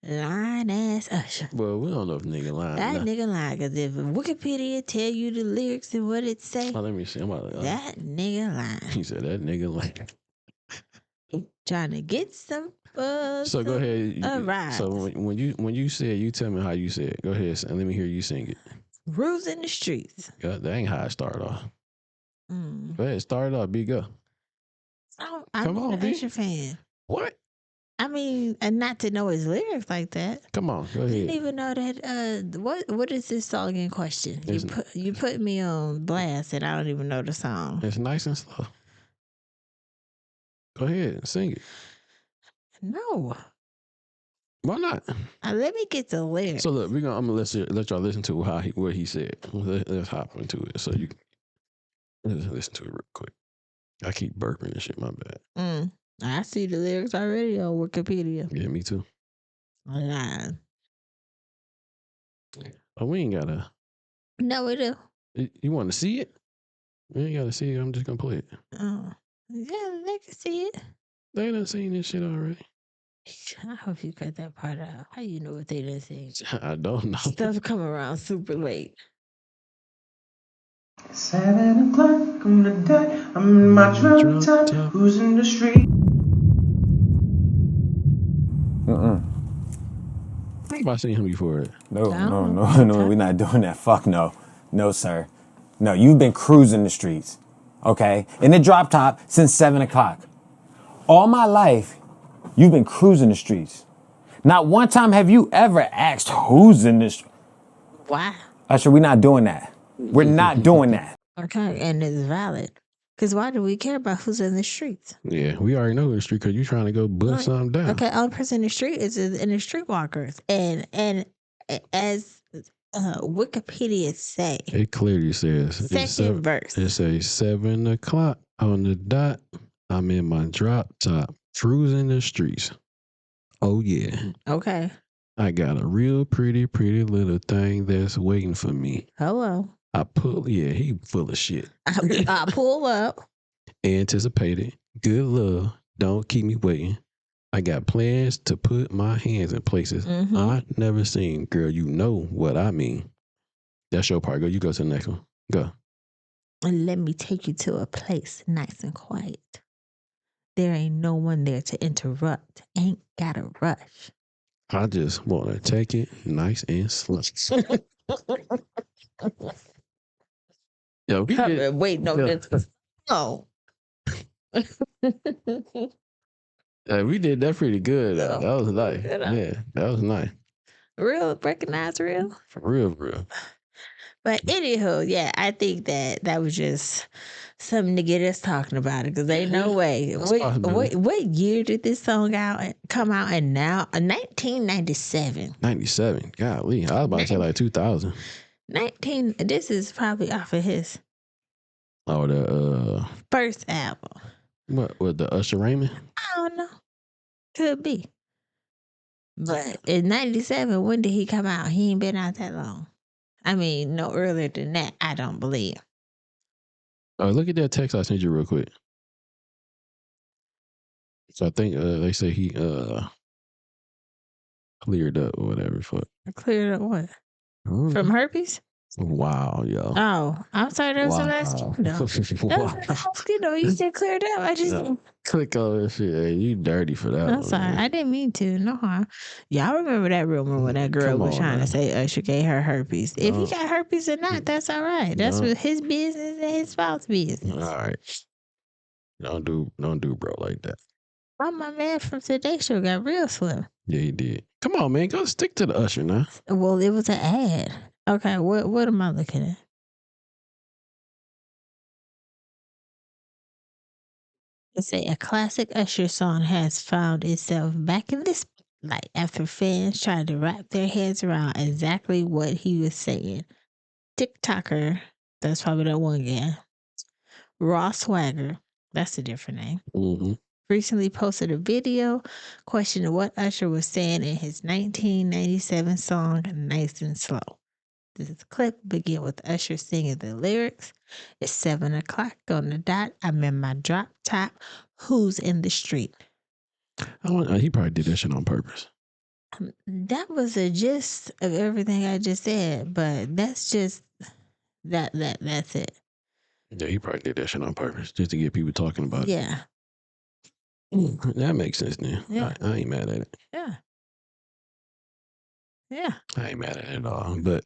Lying ass Usher. Well, we don't know if nigga lying. That nigga lying, because if Wikipedia tell you the lyrics and what it say, let me see. that nigga lying. He said that nigga lying. Trying to get some So go ahead. Right. So when you say it, you tell me how you say it. Go ahead and let me hear you sing it. Rules in the streets. God, that ain't how it started off. Mm. Go ahead, start it off, B, go. I'm Come on, an B. Usher fan. What? I mean, and not to know his lyrics like that. Come on, go ahead. I didn't even know that. What is this song in question? You put me on blast, and I don't even know the song. It's nice and slow. Go ahead, sing it. No. Why not? Let me get the lyrics. So look, I'm gonna let y'all listen to what he said. Let's hop into it. So you let's listen to it real quick. I keep burping and shit. My bad. I see the lyrics already on Wikipedia. Yeah, me too. Lying. Oh, we ain't gotta. No, we do. You want to see it? We ain't gotta see it. I'm just gonna play it. Oh, yeah, they can see it. They done seen this shit already. I hope you cut that part out. How you know what they done seen? I don't know. Stuff come around super late. 7 o'clock on the dot. I'm in my drop top. Who's in the street? Have I seen him before? No, we're not doing that. Fuck no. No, sir. No, you've been cruising the streets, okay? In the drop top since 7 o'clock. All my life, you've been cruising the streets. Not one time have you ever asked who's in this. Wow. Usher, we're not doing that. We're not doing that. Okay, and it's valid. Because why do we care about who's in the streets? Yeah, we already know in the street because you trying to go bust something down. Okay, only person in the street is in the streetwalkers. And as Wikipedia say, it clearly says second verse. It says 7 o'clock on the dot. I'm in my drop top, cruising the streets. Oh yeah. Okay. I got a real pretty little thing that's waiting for me. Hello. He full of shit. I pull up. Anticipated. Good love. Don't keep me waiting. I got plans to put my hands in places I never seen. Girl, you know what I mean. That's your part. Go. You go to the next one. Go. And let me take you to a place nice and quiet. There ain't no one there to interrupt. Ain't gotta rush. I just want to take it nice and slow. Yo, wait, no, yeah. that's no. We did that pretty good. Yeah. That was nice. Good. Yeah, that was nice. Real, recognize real? For real, for real. But anywho, yeah, I think that was just something to get us talking about it, because ain't no way. That's a possibility. What year did this song come out? And now, 1997. 97. Golly, I was about to say like 2000. This is probably off of his Oh, the first album. what with the Usher Raymond? I don't know. Could be. But in 97, when did he come out? He ain't been out that long. I mean, no earlier than that, I don't believe. Oh, look at that text I sent you real quick. So I think they say he cleared up or whatever. Fuck. Cleared up what? From herpes? Wow, yo. Oh, I'm sorry, that was the last kiddo. That was the last kiddo. You said cleared up. I just click on that shit. Hey, you dirty for that. I'm sorry. I didn't mean to. No harm. Y'all remember that rumor when that girl was trying to say Usher gave her herpes. If he got herpes or not, that's all right. That's what his business and his spouse business. All right. Don't do bro like that. My man from Today Show got real slim. Yeah, he did. Come on, man. Go stick to the Usher now. Well, it was an ad. Okay, what am I looking at? It say a classic Usher song has found itself back in the spotlight after fans tried to wrap their heads around exactly what he was saying. TikToker, that's probably that one guy. Raw Swagger, that's a different name. Mm-hmm. Recently posted a video questioning what Usher was saying in his 1997 song "Nice and Slow." This clip begins with Usher singing the lyrics. It's 7 o'clock on the dot. I'm in my drop top. Who's in the street? He probably did that shit on purpose. That was a gist of everything I just said, but that's just that's it. Yeah, he probably did that shit on purpose just to get people talking about it. Yeah. That makes sense then. Yeah. I ain't mad at it. Yeah. Yeah. I ain't mad at it at all. But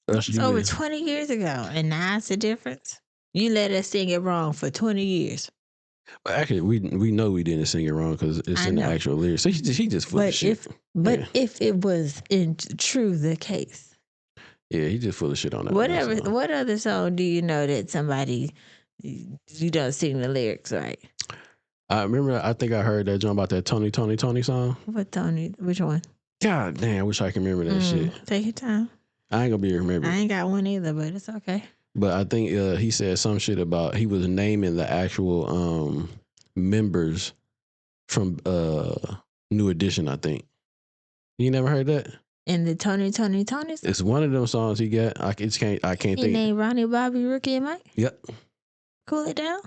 it's over 20 years ago, and now it's a difference. You let us sing it wrong for 20 years. But actually, we know we didn't sing it wrong because it's in the actual lyrics. So he just full of shit. If it was in true the case. Yeah, he just full of shit on that. What other song do you know that somebody, you don't sing the lyrics right? I remember, I think I heard that joint about that Tony song. What Tony? Which one? God damn, I wish I could remember that shit. Take your time. I ain't gonna be able to remember. I ain't got one either, but it's okay. But I think he said some shit about he was naming the actual members from New Edition, I think. You never heard that? In the Tony song? It's one of them songs he got. I can't think. He named Ronnie, Bobby, Rookie, and Mike? Yep. Cool It Down?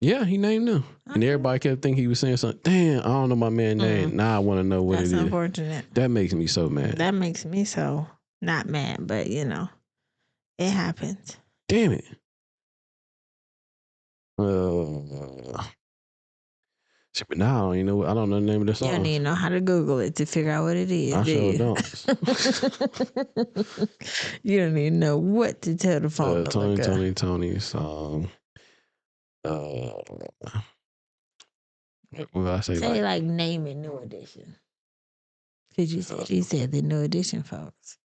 Yeah, he named them. Okay. And everybody kept thinking he was saying something. Damn, I don't know my man's name. Now I want to know what it is. That's unfortunate. That makes me so mad. That makes me so not mad, but it happens. Damn it. But now I don't know the name of the song. You don't even know how to Google it to figure out what it is. I sure don't. You don't even know what to tell the phone. Tony song. What will I say? Say like name it New Edition. Because you said the New Edition folks.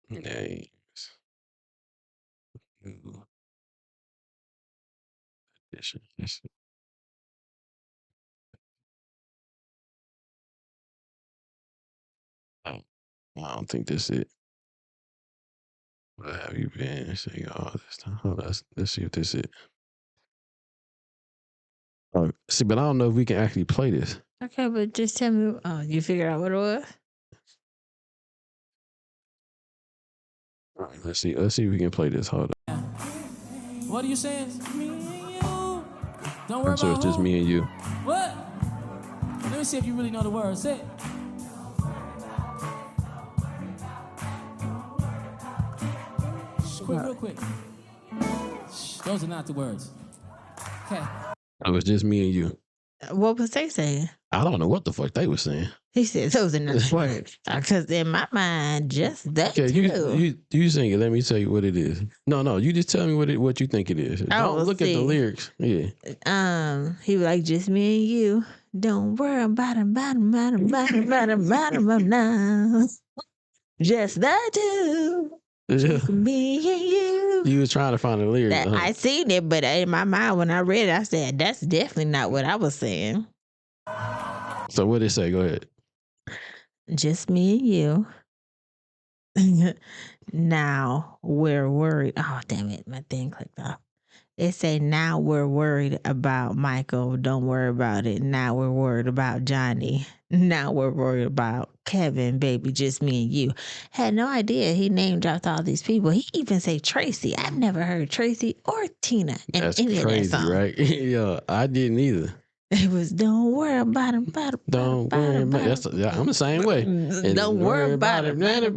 Names. New Edition. I don't think this is it. What have you been saying all this time? Let's see if this is it. See, but I don't know if we can actually play this. Okay, but just tell me. Oh, you figured out what it was? All right, let's see if we can play this. Hold on. What are you saying? Me and you. Don't worry so about it's just me and you. What? Let me see if you really know the words. Say it. Real quick. Those are not the words. Okay. It was just me and you. What was they saying? I don't know what the fuck they were saying. He said those are not the words. Because in my mind, just that okay, you sing it. Let me tell you what it is. No, you just tell me what you think it is. Don't look at the lyrics. Yeah. He was like, just me and you. Don't worry about it now. Just the two. Just me and you. You was trying to find the lyrics. That, I seen it, but in my mind when I read it, I said, that's definitely not what I was saying. So what did it say? Go ahead. Just me and you. Now we're worried. Oh, damn it. My thing clicked off. It say, now we're worried about Michael. Don't worry about it. Now we're worried about Johnny. Now we're worried about Kevin, baby. Just me and you. Had no idea he name dropped all these people. He even say Tracy. I've never heard Tracy or Tina in That's any crazy, of that song. right? Yeah, I didn't either. It was don't worry about him. Don't worry about it. I'm the same way. And Don't worry about it, baby.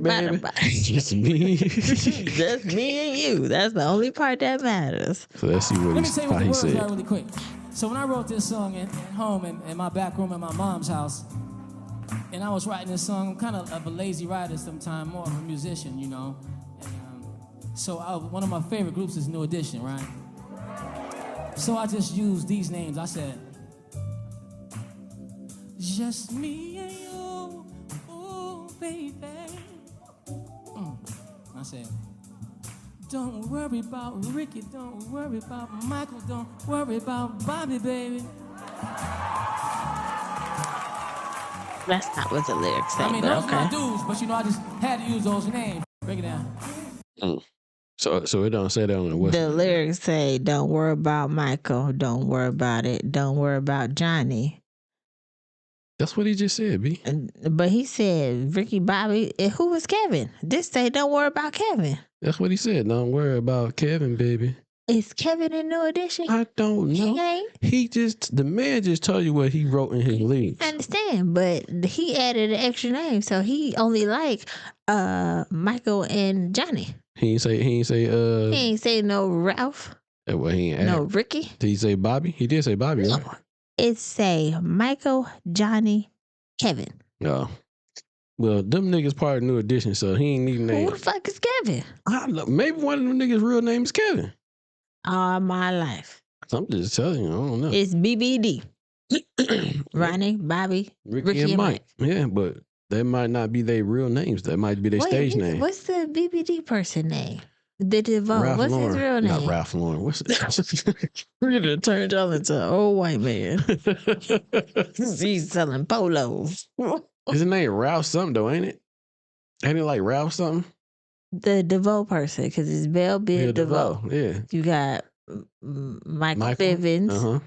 Just me. Just me and you. That's the only part that matters. So let's see what Let me tell you what the he words said. are really quick. So when I wrote this song at home in my back room at my mom's house, and I was writing this song, I'm kind of a lazy writer sometimes, more of a musician, you know. And, so one of my favorite groups is New Edition, right? So I just used these names. I said, just me and you, ooh, baby. I said, don't worry about Ricky, don't worry about Michael, don't worry about Bobby, baby. That's not what the lyrics say, I mean, but those okay. are my dudes, but you know, I just had to use those names. Break it down. So it don't say that on the West. The lyrics say, don't worry about Michael, don't worry about it, don't worry about Johnny. That's what he just said, B. But he said, Ricky, Bobby, and who was Kevin? This say, don't worry about Kevin. That's what he said. Don't worry about Kevin, baby. Is Kevin in New Edition? I don't know. He ain't. The man just told you what he wrote in his lyrics. I understand, but he added an extra name, so he only like Michael and Johnny. He ain't say He ain't say no Ralph, well, he ain't no Ricky. Did he say Bobby? He did say Bobby, No. right? It say Michael, Johnny, Kevin. No. Well, them niggas part of New Edition, so he ain't need a name. Who the fuck is Kevin? I don't know. Maybe one of them niggas' real name is Kevin. All my life. I'm just telling you, I don't know. It's BBD. Ronnie, Bobby, Ricky and Mike. Yeah, but that might not be their real names. That might be their stage name. What's the BBD person name? The DeVoe. Ralph What's Lauren. his real name? Not Ralph Lauren. What's it? We're gonna turn y'all into an old white man. He's selling polos. His name Ralph something though, ain't it? Ain't it like Ralph something? The DeVoe person, because it's Bell Biv DeVoe. Yeah. You got Michael Bivins. Uh-huh.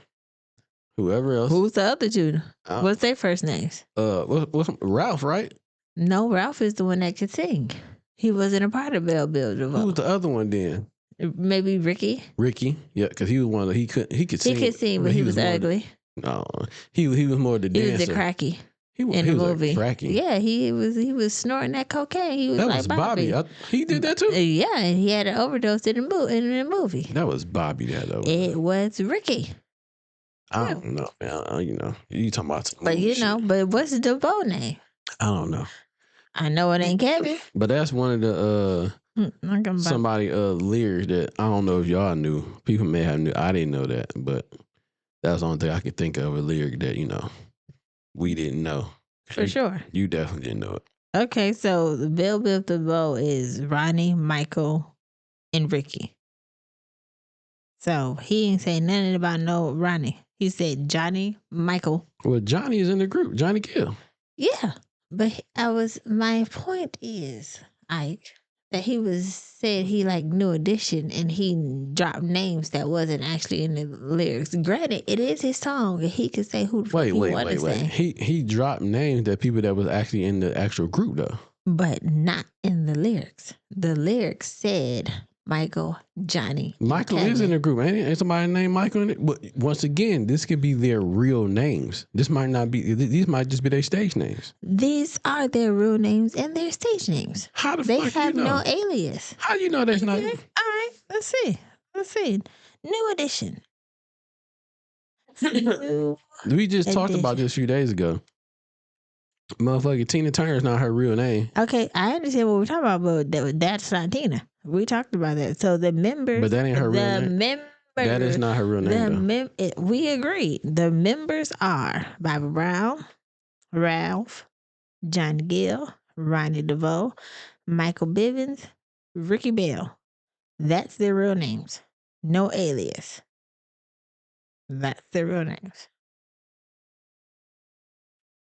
Whoever else. Who's the other two? What's their first names? What's Ralph, right? No, Ralph is the one that could sing. He wasn't a part of Bell Biv DeVoe. Who's the other one then? Maybe Ricky. Ricky, yeah, because he was one of he could sing. He could sing, but he was ugly. No, he was more the He dancer. was the cracky. In the movie. Cracky. Yeah, he was snorting that cocaine. He was That like was Bobby. He did that too. Yeah, and he had an overdose in the movie. That was Bobby. It was Ricky. I don't know, man. You talking about some But shit. but what's DeVoe name? I don't know. I know it ain't Kevin. But that's one of the somebody lyrics that I don't know if y'all knew. People may have knew. I didn't know that, but that's the only thing I could think of a lyric that we didn't know. For sure. You definitely didn't know it. Okay, so the Bell Biv DeVoe is Ronnie, Michael, and Ricky. So he ain't say nothing about no Ronnie. He said Johnny, Michael. Well, Johnny is in the group. Johnny Gill. Yeah, but my point is, Ike, that he said he like New Edition and he dropped names that wasn't actually in the lyrics. Granted, it is his song and he could say who the fuck he wanted to say. He dropped names that people that was actually in the actual group though. But not in the lyrics. The lyrics said Michael, Johnny, Michael Kevin. is in the group, ain't it? Ain't somebody named Michael in it? But once again, this could be their real names. This might not be. These might just be their stage names. These are their real names and their stage names. How the they fuck have you know? no alias. How you know that's not? Okay. All right, let's see. New Edition. We just talked about this a few days ago. Motherfucker, Tina Turner's not her real name. Okay, I understand what we're talking about, but that's not Tina. We talked about that. So the members, But that ain't her real name. That is not her real name. We agree. The members are Bobby Brown, Ralph, Johnny Gill, Ronnie DeVoe, Michael Bivins, Ricky Bell. That's their real names. No alias. That's their real names.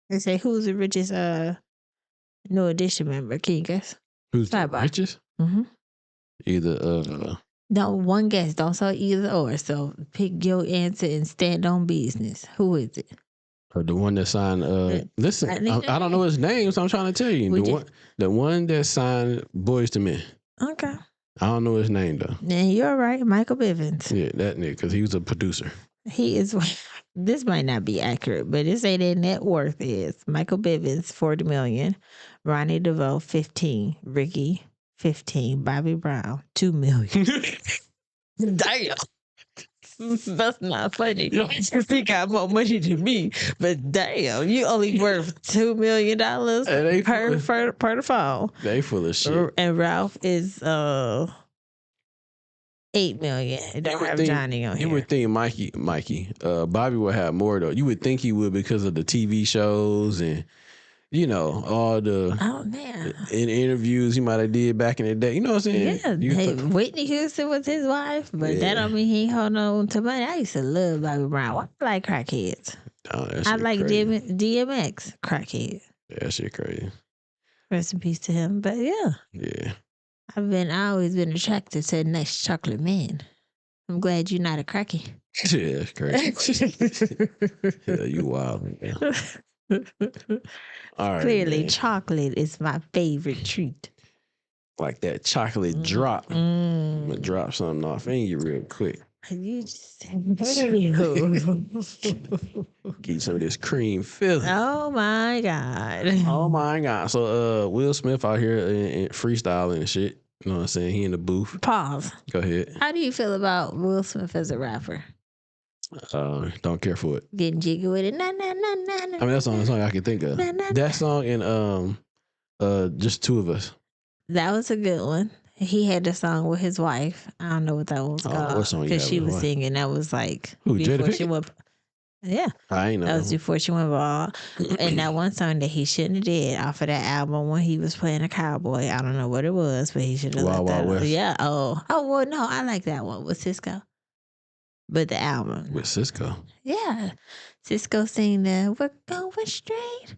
They say, who's the richest New Edition member? Can you guess? Who's the Sidebar. richest? Mm-hmm. Either No, one guess. Don't say either or. So pick your answer and stand on business. Who is it? or the one that signed. Listen, I don't know his name, so I'm trying to tell you. The one that signed Boys to Men. Okay. I don't know his name though. And you're right, Michael Bivins. Yeah, that nigga, because he was a producer. He is. This might not be accurate, but it say their net worth is Michael Bivins 40 million, Ronnie DeVoe 15, Ricky 15, Bobby Brown 2 million. Damn. That's not funny. He got more money than me, but damn, you only worth $2 million per the phone. They full of shit. And Ralph is 8 million. It don't have Johnny on here. You would think Mikey, Bobby would have more though. You would think he would because of the TV shows and all the in interviews he might have did back in the day. You know what I'm saying? Yeah. Whitney Houston was his wife, but that don't mean he ain't holding on to money. I used to love Bobby Brown. I like crackheads. Oh, I like DMX crackhead. That shit crazy. Rest in peace to him. But yeah. Yeah. I always been attracted to a nice chocolate man. I'm glad you're not a cracky. Yeah, that's crazy. Yeah, you wild. All right. Clearly, man. chocolate is my favorite treat. Like that chocolate drop. I'm gonna drop something off in you real quick. You just Get some of this cream filling. Oh my God. Oh my God. So Will Smith out here in freestyling and shit. You know what I'm saying? He in the booth. Pause. Go ahead. How do you feel about Will Smith as a rapper? Don't care for it. Getting jiggy with it. Nah, nah, nah, nah, nah. I mean, that's the only song I can think of. Nah, nah, That song and Just Two of Us. That was a good one. He had the song with his wife. I don't know what that one was called. What song you because had she with was her wife? singing. That was like Who, Jada before she Pinkett? went. Yeah, I ain't know. that was before she went ball. And that one song that he shouldn't have did off of that album when he was playing a cowboy. I don't know what it was, but he should have Wild let that. Wild West. Yeah. Oh. Well, no, I like that one with Cisco. But the album. With Cisco. Yeah, Cisco sing the "We're Going Straight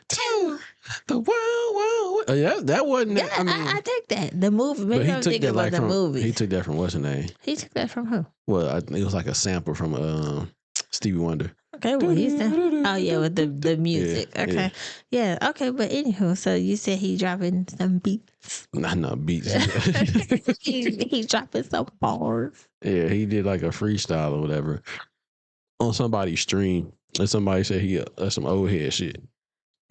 to The Wild Wild West. Yeah, that wasn't. Yeah, I take that. The movie. Maybe I'm thinking about the movie. He took that from what's her name? He took that from who? Well, it was like a sample from Stevie Wonder. Okay, well he's oh yeah, with the music. Yeah, okay, yeah, okay. But anywho, so you said he dropping some beats. Nah, beats. he dropping some bars. Yeah, he did like a freestyle or whatever on somebody's stream, and somebody said he some old head shit.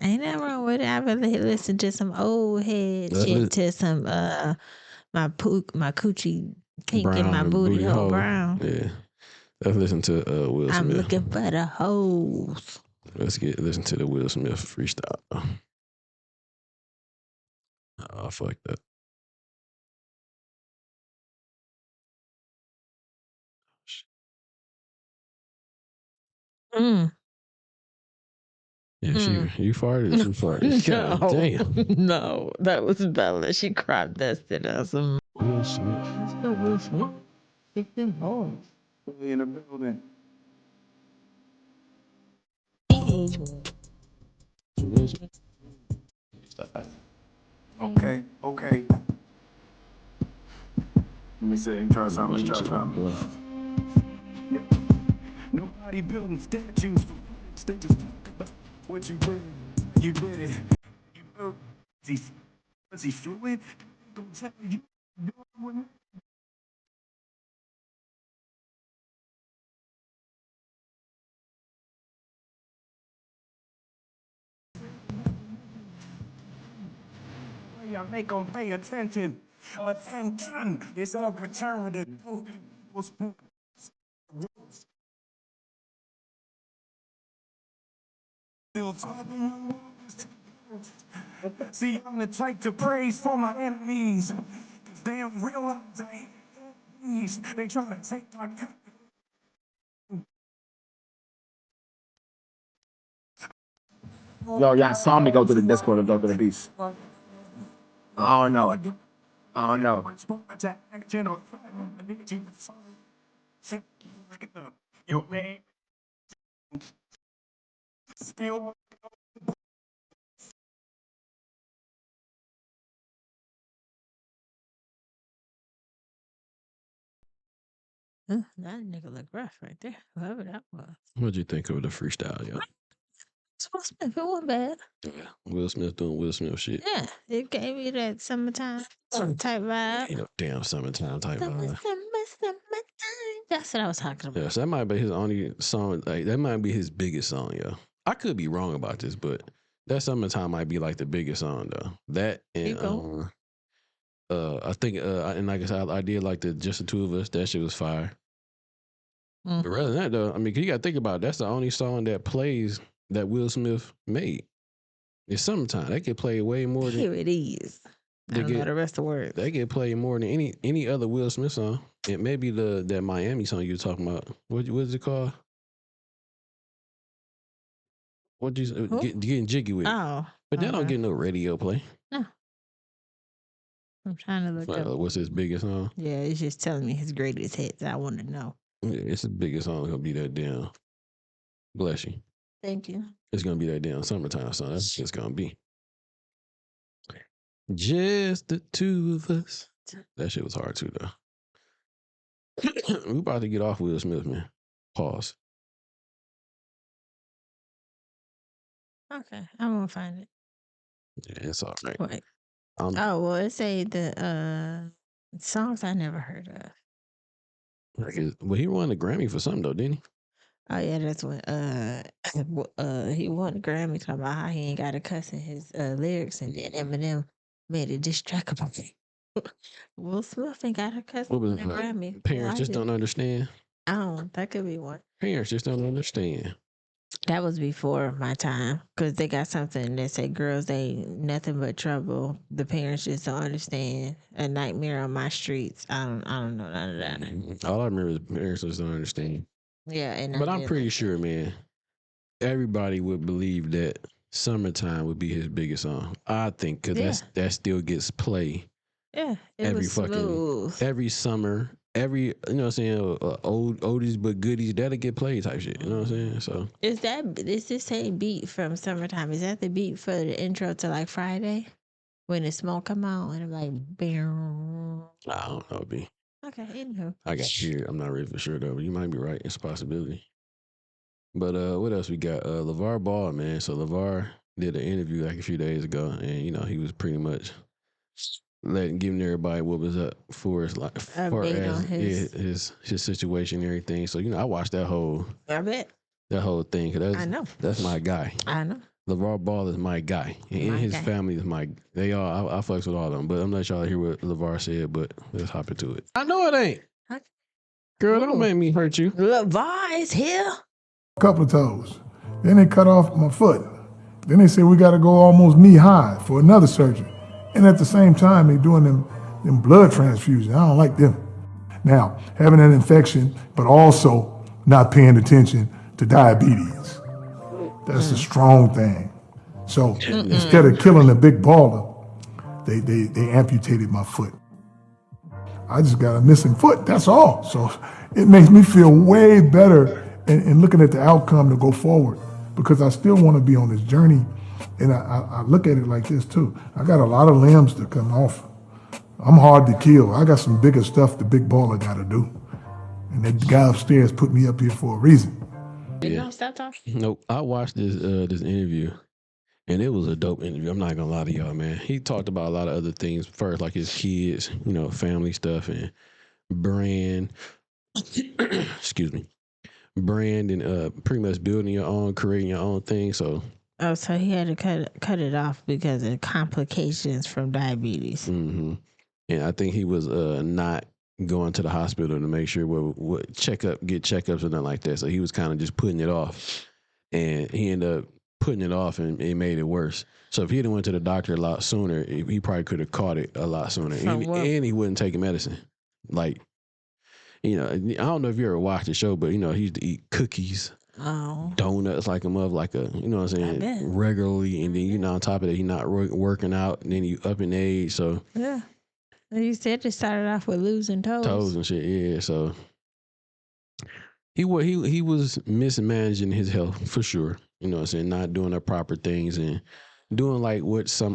Ain't nothing wrong with it. I rather listen to some old head shit to some my coochie pink Brown and my booty hole brown. Yeah, let's listen to Will Smith. I'm looking for the hoes. Let's listen to the Will Smith freestyle. Oh, fuck that. Mm. Yeah, you farted. She farted. God damn. No, that was Bella. She crop dusted us. Will Smith. Will Smith. Pick them hoes. In the building. Will Smith. Stop. Okay. Let me see. Try something. Let's try something. Nobody building statues. Statues. What you did? You did it. You built. Was he fluid? Don't tell you. I make them pay attention. Attention. It's opportunity. See, I'm the type to praise for my enemies. They don't realize they enemies. They try to take my. Yo, y'all saw me go to the Discord and go to the beast. Oh no. Oh no. Yo, man. That nigga look rough right there. Whoever that was. What'd you think of the freestyle, yo? Will Smith, it wasn't bad. Yeah. Will Smith doing Will Smith shit. Yeah, it gave me that summertime type vibe. Ain't no damn summertime type vibe. Summertime. That's what I was talking about. Yeah, so that might be his only song. Like that might be his biggest song, yo. I could be wrong about this, but that summertime might be like the biggest song though. That Keep and going. I think and like I said, I did like the Just the Two of Us. That shit was fire. But rather than that though, I mean, 'cause you gotta think about it, that's the only song that plays that Will Smith made. It's summertime. They get played way more than Here it is. I don't know the rest of the words. They get played more than any other Will Smith song. It may be that Miami song you were talking about. What is it called? What you getting jiggy with? Oh, But that don't get no radio play. No. I'm trying to look up. What's his biggest song? Yeah, it's just telling me his greatest hits. I want to know. Yeah, it's the biggest song. Gonna be that damn. Bless you. Thank you. It's gonna be that damn summertime song. That's what it's gonna be. Just the two of us. That shit was hard too, though. We about to get off Will Smith, man. Pause. Okay, I'm gonna find it. Yeah, it's all right. Wait. Oh well, it say the songs I never heard of. Well, he won the Grammy for something though, didn't he? Oh yeah, that's when he won the Grammy talking about how he ain't got a cuss in his lyrics, and then Eminem made a diss track about it. Will Smith ain't got a cuss in the Grammy. Parents just don't understand. That could be one. Parents just don't understand. That was before my time because they got something that say girls ain't nothing but trouble. The parents just don't understand. A nightmare on my streets. I don't know none of that. All I remember is parents just don't understand. Yeah, but I'm pretty sure, man, everybody would believe that "Summertime" would be his biggest song. I think because that still gets play. Yeah, every summer, every you know what I'm saying, oldies but goodies that'll get played type shit. You know what I'm saying? So is this same beat from "Summertime"? Is that the beat for the intro to like Friday when the smoke come out and I'm like, bam? I don't know, B. Okay, anywho. I got you. I'm not really for sure though, but you might be right. It's a possibility. But what else we got? LeVar Ball, man. So LeVar did an interview like a few days ago, and you know he was pretty much giving everybody what was up for his life, far as his situation and everything. So you know I watched that whole. I bet. That whole thing. Cause I know. That's my guy. I know. LeVar Ball is my guy. And his family is I fucks with all of them. But I'm not sure to hear what LeVar said, but let's hop into it. I know it ain't. Okay. Girl, don't make me hurt you. LeVar is here. A couple of toes. Then they cut off my foot. Then they said we got to go almost knee high for another surgery. And at the same time, they doing them blood transfusions. I don't like them. Now, having an infection, but also not paying attention to diabetes. That's a strong thing. So instead of killing a big baller, they amputated my foot. I just got a missing foot, that's all. So it makes me feel way better in looking at the outcome to go forward because I still want to be on this journey. And I look at it like this too. I got a lot of limbs to come off. I'm hard to kill. I got some bigger stuff the big baller got to do. And that guy upstairs put me up here for a reason. You don't stop talking? Nope. I watched this interview, and it was a dope interview. I'm not gonna lie to y'all, man. He talked about a lot of other things first, like his kids, you know, family stuff, and brand. Excuse me, brand, and pretty much building your own, creating your own thing. So he had to cut it off because of complications from diabetes. Mm-hmm. And I think he was not going to the hospital to make sure what get checkups or nothing like that. So he was kind of just putting it off, and he ended up putting it off, and it made it worse. So if he had went to the doctor a lot sooner, he probably could have caught it a lot sooner, and he wouldn't take medicine. Like, you know, I don't know if you ever watched the show, but you know he used to eat cookies donuts like a mother, like a, you know what I'm saying, regularly. And then, you know, on top of that, he not working out. And then you up in age. So, yeah. You said it started off with losing toes. and shit. Yeah. So, he was mismanaging his health for sure. You know what I'm saying? Not doing the proper things and doing like what some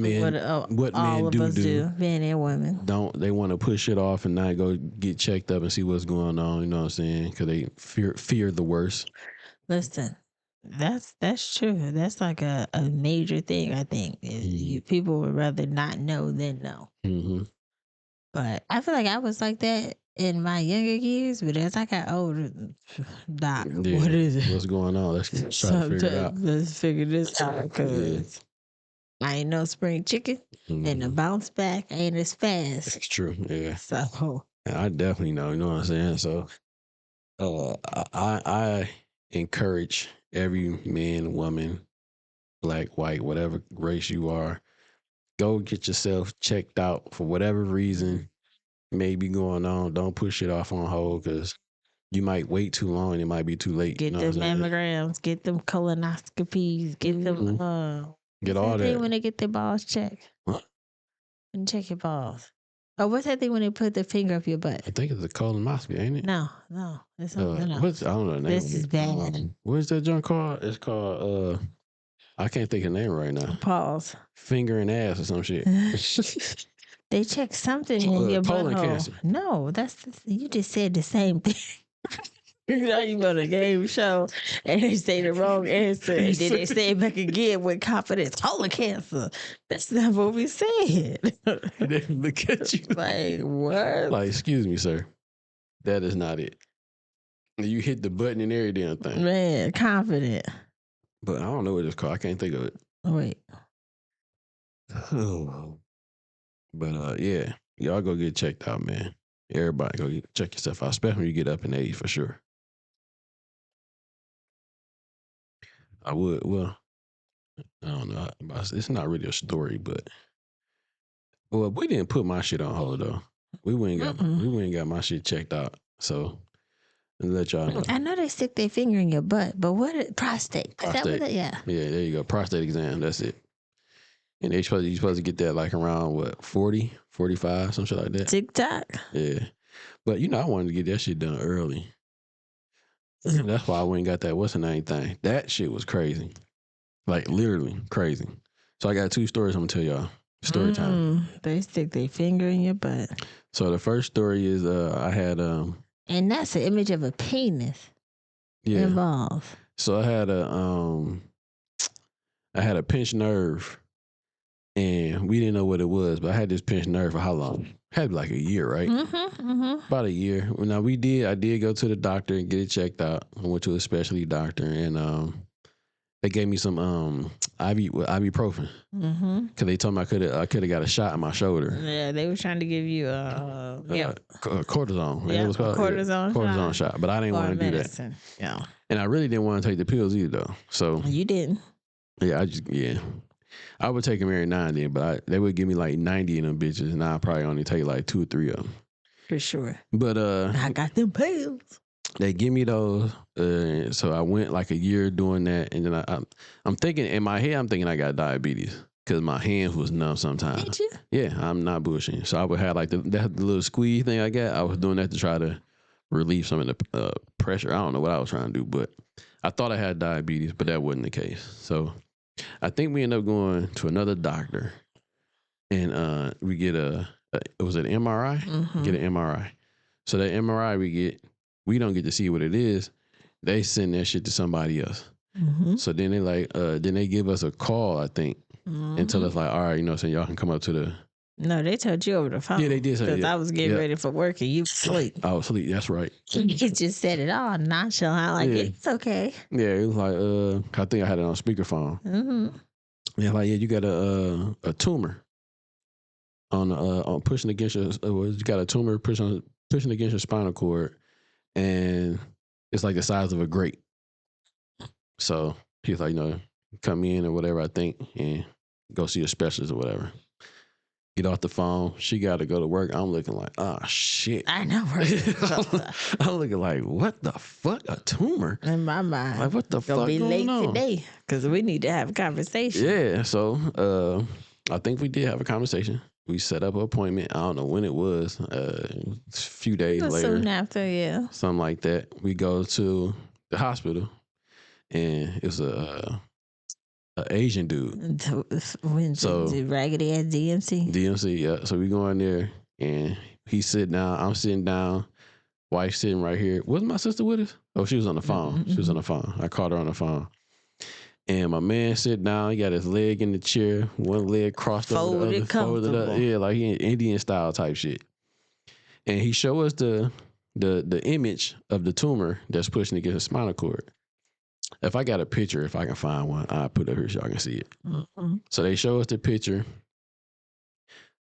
men, what all men of do, us do, men and women. They want to push it off and not go get checked up and see what's going on. You know what I'm saying? Because they fear the worst. Listen, that's true. That's like a major thing. I think people would rather not know than know. Mm-hmm. But I feel like I was like that in my younger years. But as I got older, Doc, what is it? What's going on? Let's try to figure it out. Let's figure this out because I ain't no spring chicken, and the bounce back ain't as fast. That's true. Yeah. So I definitely know. You know what I'm saying? So, I encourage every man, woman, black, white, whatever race you are, go get yourself checked out for whatever reason may be going on. Don't push it off on hold because you might wait too long and it might be too late. Get them mammograms, get them colonoscopies, get them get all that. When they get their balls checked. Huh? And check your balls. Oh, what's that thing when they put the finger up your butt? I think it's a colonoscopy, ain't it? No. It's something else. I don't know the name. This is bad. What's that junk called? It's called I can't think of the name right now. Pause. Finger and ass or some shit. They check something in your colon butthole. cancer. No, you just said the same thing. You know, you go to a game show and they say the wrong answer, and then they say it back again with confidence. Colon cancer. That's not what we said. They look at you like what? Like, excuse me, sir. That is not it. You hit the button and every damn thing. Man, confident. But I don't know what it's called. I can't think of it. Wait. But yeah, y'all go get checked out, man. Everybody go check yourself out, especially when you get up in age, for sure. I would. Well, I don't know. It's not really a story, but we didn't put my shit on hold though. We went and got my shit checked out. So let y'all know. I know they stick their finger in your butt, but prostate? Prostate. Yeah, there you go. Prostate exam. That's it. And you're supposed to get that like around 40, 45, some shit like that. TikTok. Yeah, but I wanted to get that shit done early. That's why I went and got that what's the name thing. That shit was crazy, like literally crazy. So I got 2 stories I'm gonna tell y'all. Story time. They stick their finger in your butt. So the first story is I had and that's an image of a penis. Yeah. Involved. So I had a pinched nerve, and we didn't know what it was, but I had this pinched nerve for how long? Had like a year, right? About a year. Now I did go to the doctor and get it checked out. I went to a specialty doctor, and they gave me some ibuprofen because they told me I could have got a shot in my shoulder. Yeah, they were trying to give you cortisone. Yeah, it was called cortisone shot, but I didn't want to do that. Yeah, and I really didn't want to take the pills either, though. So you didn't. Yeah, I would take them every now and then, but they would give me like 90 of them bitches, and I probably only take like 2 or 3 of them. For sure. But I got them pills. They give me those, so I went like a year doing that, and then I'm thinking in my head, I'm thinking I got diabetes because my hands was numb sometimes. Did you? Yeah, I'm not bullshitting. So I would have like the little squeeze thing I got. I was doing that to try to relieve some of the pressure. I don't know what I was trying to do, but I thought I had diabetes, but that wasn't the case. So I think we ended up going to another doctor, and we get it was an MRI? Get an MRI. So that MRI we don't get to see what it is. They send that shit to somebody else. So then they give us a call, I think, and tell us like, all right, so y'all can come up to the. No, they told you over the phone. Yeah, they did. Because I was getting ready for work and you sleep. I was asleep. That's right. You just said it all nonchalant, like it's okay. Yeah, it was like I think I had it on speakerphone. Yeah, like you got a tumor on pushing against your. You got a tumor pushing against your spinal cord. And it's like the size of a grape. So he's like, come in or whatever, I think, and go see a specialist or whatever. Get off the phone. She got to go to work. I'm looking like, oh, shit. I know, right? I'm looking like, what the fuck? A tumor? In my mind. Like, what the fuck gonna be going late on? today because we need to have a conversation. Yeah, so I think we did have a conversation. We set up an appointment. I don't know when it was. A few days later. Soon after, yeah. Something like that. We go to the hospital, and it's a Asian dude. So The raggedy ass DMC. DMC, yeah. So we go in there, and he's sitting down. I'm sitting down. Wife sitting right here. Wasn't my sister with us? Oh, she was on the phone. Mm-hmm. She was on the phone. I called her on the phone. And my man sit down. He got his leg in the chair, one leg crossed over the other, folded up. Yeah, like he in Indian style type shit. And he showed us the image of the tumor that's pushing against the spinal cord. If I got a picture, if I can find one, I'll put it up here so y'all can see it. Mm-hmm. So they show us the picture.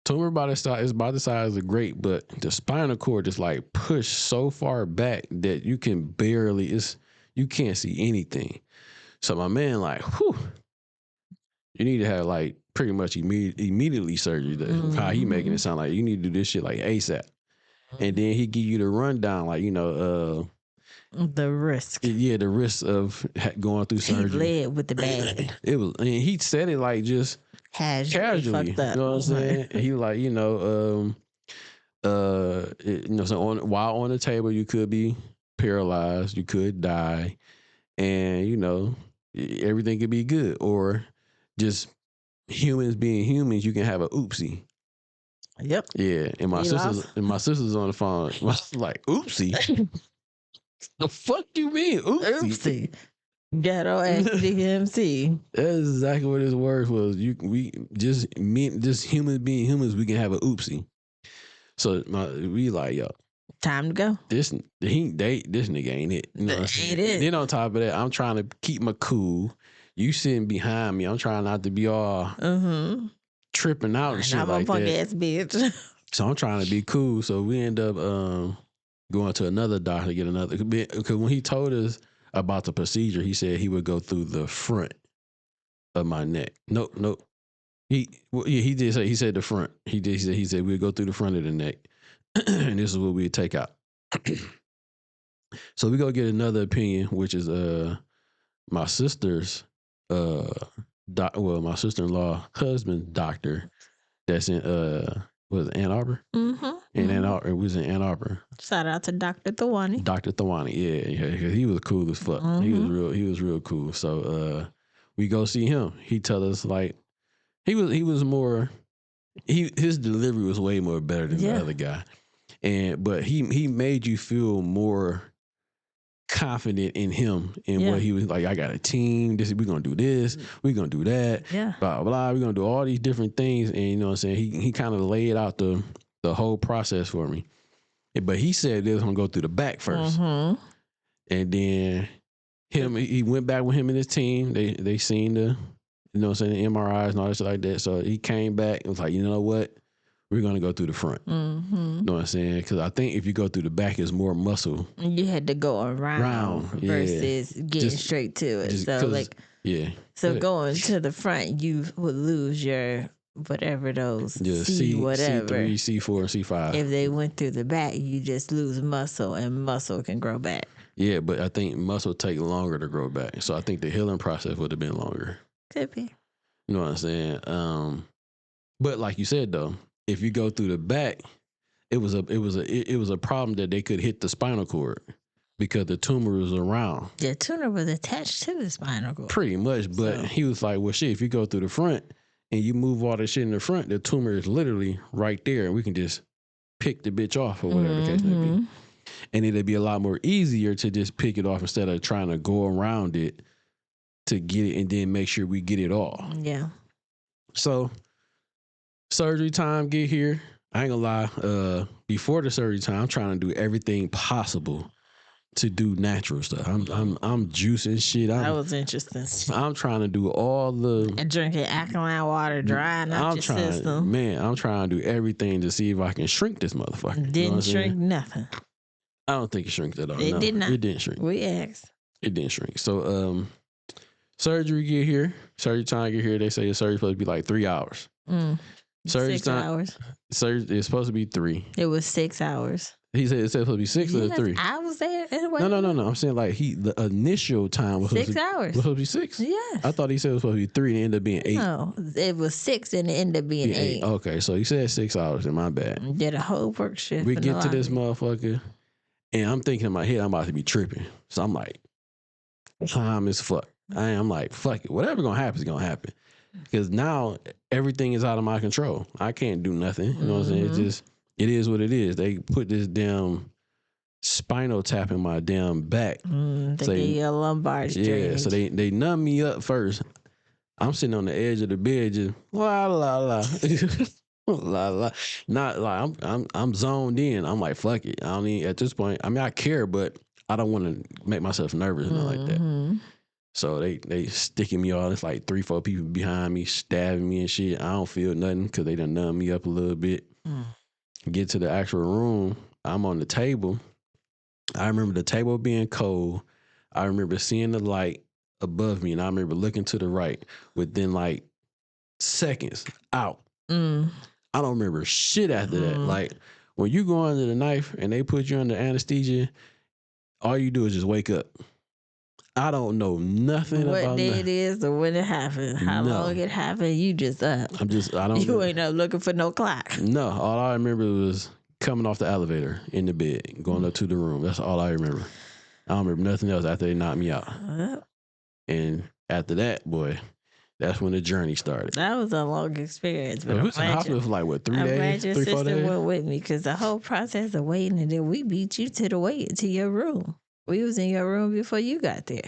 Tumor about the size of a grape, but the spinal cord is like pushed so far back that you can barely, you can't see anything. So my man like, whew, you need to have like pretty much immediately surgery. How he making it sound like you need to do this shit like ASAP. And then he give you the rundown, like, the risk. Yeah, the risk of going through surgery. He led with the bag. It was, and he said it like just casually. You know what I'm saying? And he like, so while on the table, you could be paralyzed, you could die, and everything could be good, or just humans being humans, you can have a oopsie. Yep. Yeah, and my sister's on the phone. I was like, oopsie. The fuck you mean, oopsie? Oopsie. Ghetto ass DMC. That's exactly what his words was. We just humans being humans, we can have a oopsie. So we like, yo, time to go. This nigga ain't it. You know what I'm saying? Ain't it. Then on top of that, I'm trying to keep my cool. You sitting behind me. I'm trying not to be all tripping out and shit like that. I'm a punk ass bitch. So I'm trying to be cool. So we end up going to another doctor to get another. Because when he told us about the procedure, he said he would go through the front of my neck. Nope. He did say, he said the front. He said we'd go through the front of the neck. And this is what we'd take out. So we go get another opinion, which is my sister's my sister-in-law husband's doctor that's in was it Ann Arbor? In Ann Arbor. It was in Ann Arbor. Shout out to Dr. Thawani. Dr. Thawani, yeah, because he was cool as fuck. He was real cool. So we go see him. He tell us like he was more his delivery was way more better than the other guy. But he made you feel more confident in him and what he was like. I got a team. We're gonna do this. We're gonna do that. Yeah. Blah blah. We're gonna do all these different things. And you know what I'm saying. He kind of laid out the whole process for me. But he said they was gonna go through the back first, and then he went back with him and his team. They seen the the MRIs and all that shit like that. So he came back and was like, you know what? We're going to go through the front. You know what I'm saying? Because I think if you go through the back, it's more muscle. You had to go around versus getting straight to it. So going to the front, you would lose your whatever those C whatever. C3, C4, and C5. If they went through the back, you just lose muscle, and muscle can grow back. Yeah, but I think muscle take longer to grow back. So I think the healing process would have been longer. Could be. You know what I'm saying? But like you said though, if you go through the back, it was a problem that they could hit the spinal cord because the tumor was around. The tumor was attached to the spinal cord. Pretty much, but he was like, well, shit, if you go through the front and you move all the shit in the front, the tumor is literally right there, and we can just pick the bitch off or whatever the case may be. And it'd be a lot more easier to just pick it off instead of trying to go around it to get it and then make sure we get it all. Yeah. So surgery time get here. I ain't gonna lie. Before the surgery time, I'm trying to do everything possible to do natural stuff. I'm juicing shit. That was interesting. I'm trying to do all the and drinking alkaline water, drying out your system. Man, I'm trying to do everything to see if I can shrink this motherfucker. Didn't shrink nothing. I don't think it shrinked at all. It did not. It didn't shrink. We asked. It didn't shrink. So surgery get here. Surgery time get here. They say the surgery supposed to be like 3 hours. Surgery 6 time. hours. Surgery is supposed to be 3. It was 6 hours. He said it's supposed to be 6 or Yes, 3. I was there. Anyway. No. I'm saying like the initial time was 6 supposed hours. to be 6. Yes. I thought he said it was supposed to be 3 and it ended up being 8. No, it was 6 and it ended up being Yeah, 8. Okay, so he said 6 hours. And my bad. Did a whole work shift. We in get the to this lobby. motherfucker, and I'm thinking in my head I'm about to be tripping. So I'm like, time is fuck. I'm like, fuck it. Whatever gonna happen is gonna happen. Because now everything is out of my control. I can't do nothing. You know what I'm saying? It's just, it is what it is. They put this damn spinal tap in my damn back. They So gave you a lumbar Yeah, strain. so they numb me up first. I'm sitting on the edge of the bed, just la la la, la la. Not like I'm zoned in. I'm like, fuck it. I don't need at this point. I mean, I care, but I don't want to make myself nervous and like that. So they sticking me all. It's like 3-4 people behind me, stabbing me and shit. I don't feel nothing because they done numb me up a little bit. Get to the actual room. I'm on the table. I remember the table being cold. I remember seeing the light above me, and I remember looking to the right within like seconds out. I don't remember shit after that. Like when you go under the knife and they put you under anesthesia, all you do is just wake up. I don't know nothing what about day nothing. it is or when it happened, how long it happened. You just up. I don't. You ain't up looking for no clock. No, all I remember was coming off the elevator in the bed, going up to the room. That's all I remember. I don't remember nothing else after they knocked me out. And after that, boy, that's when the journey started. That was a long experience. But We was in the hospital for like, what, 3 I'm days? glad your 3-4 sister days? went with me because the whole process of waiting, and then we beat you to the wait to your room. We was in your room before you got there.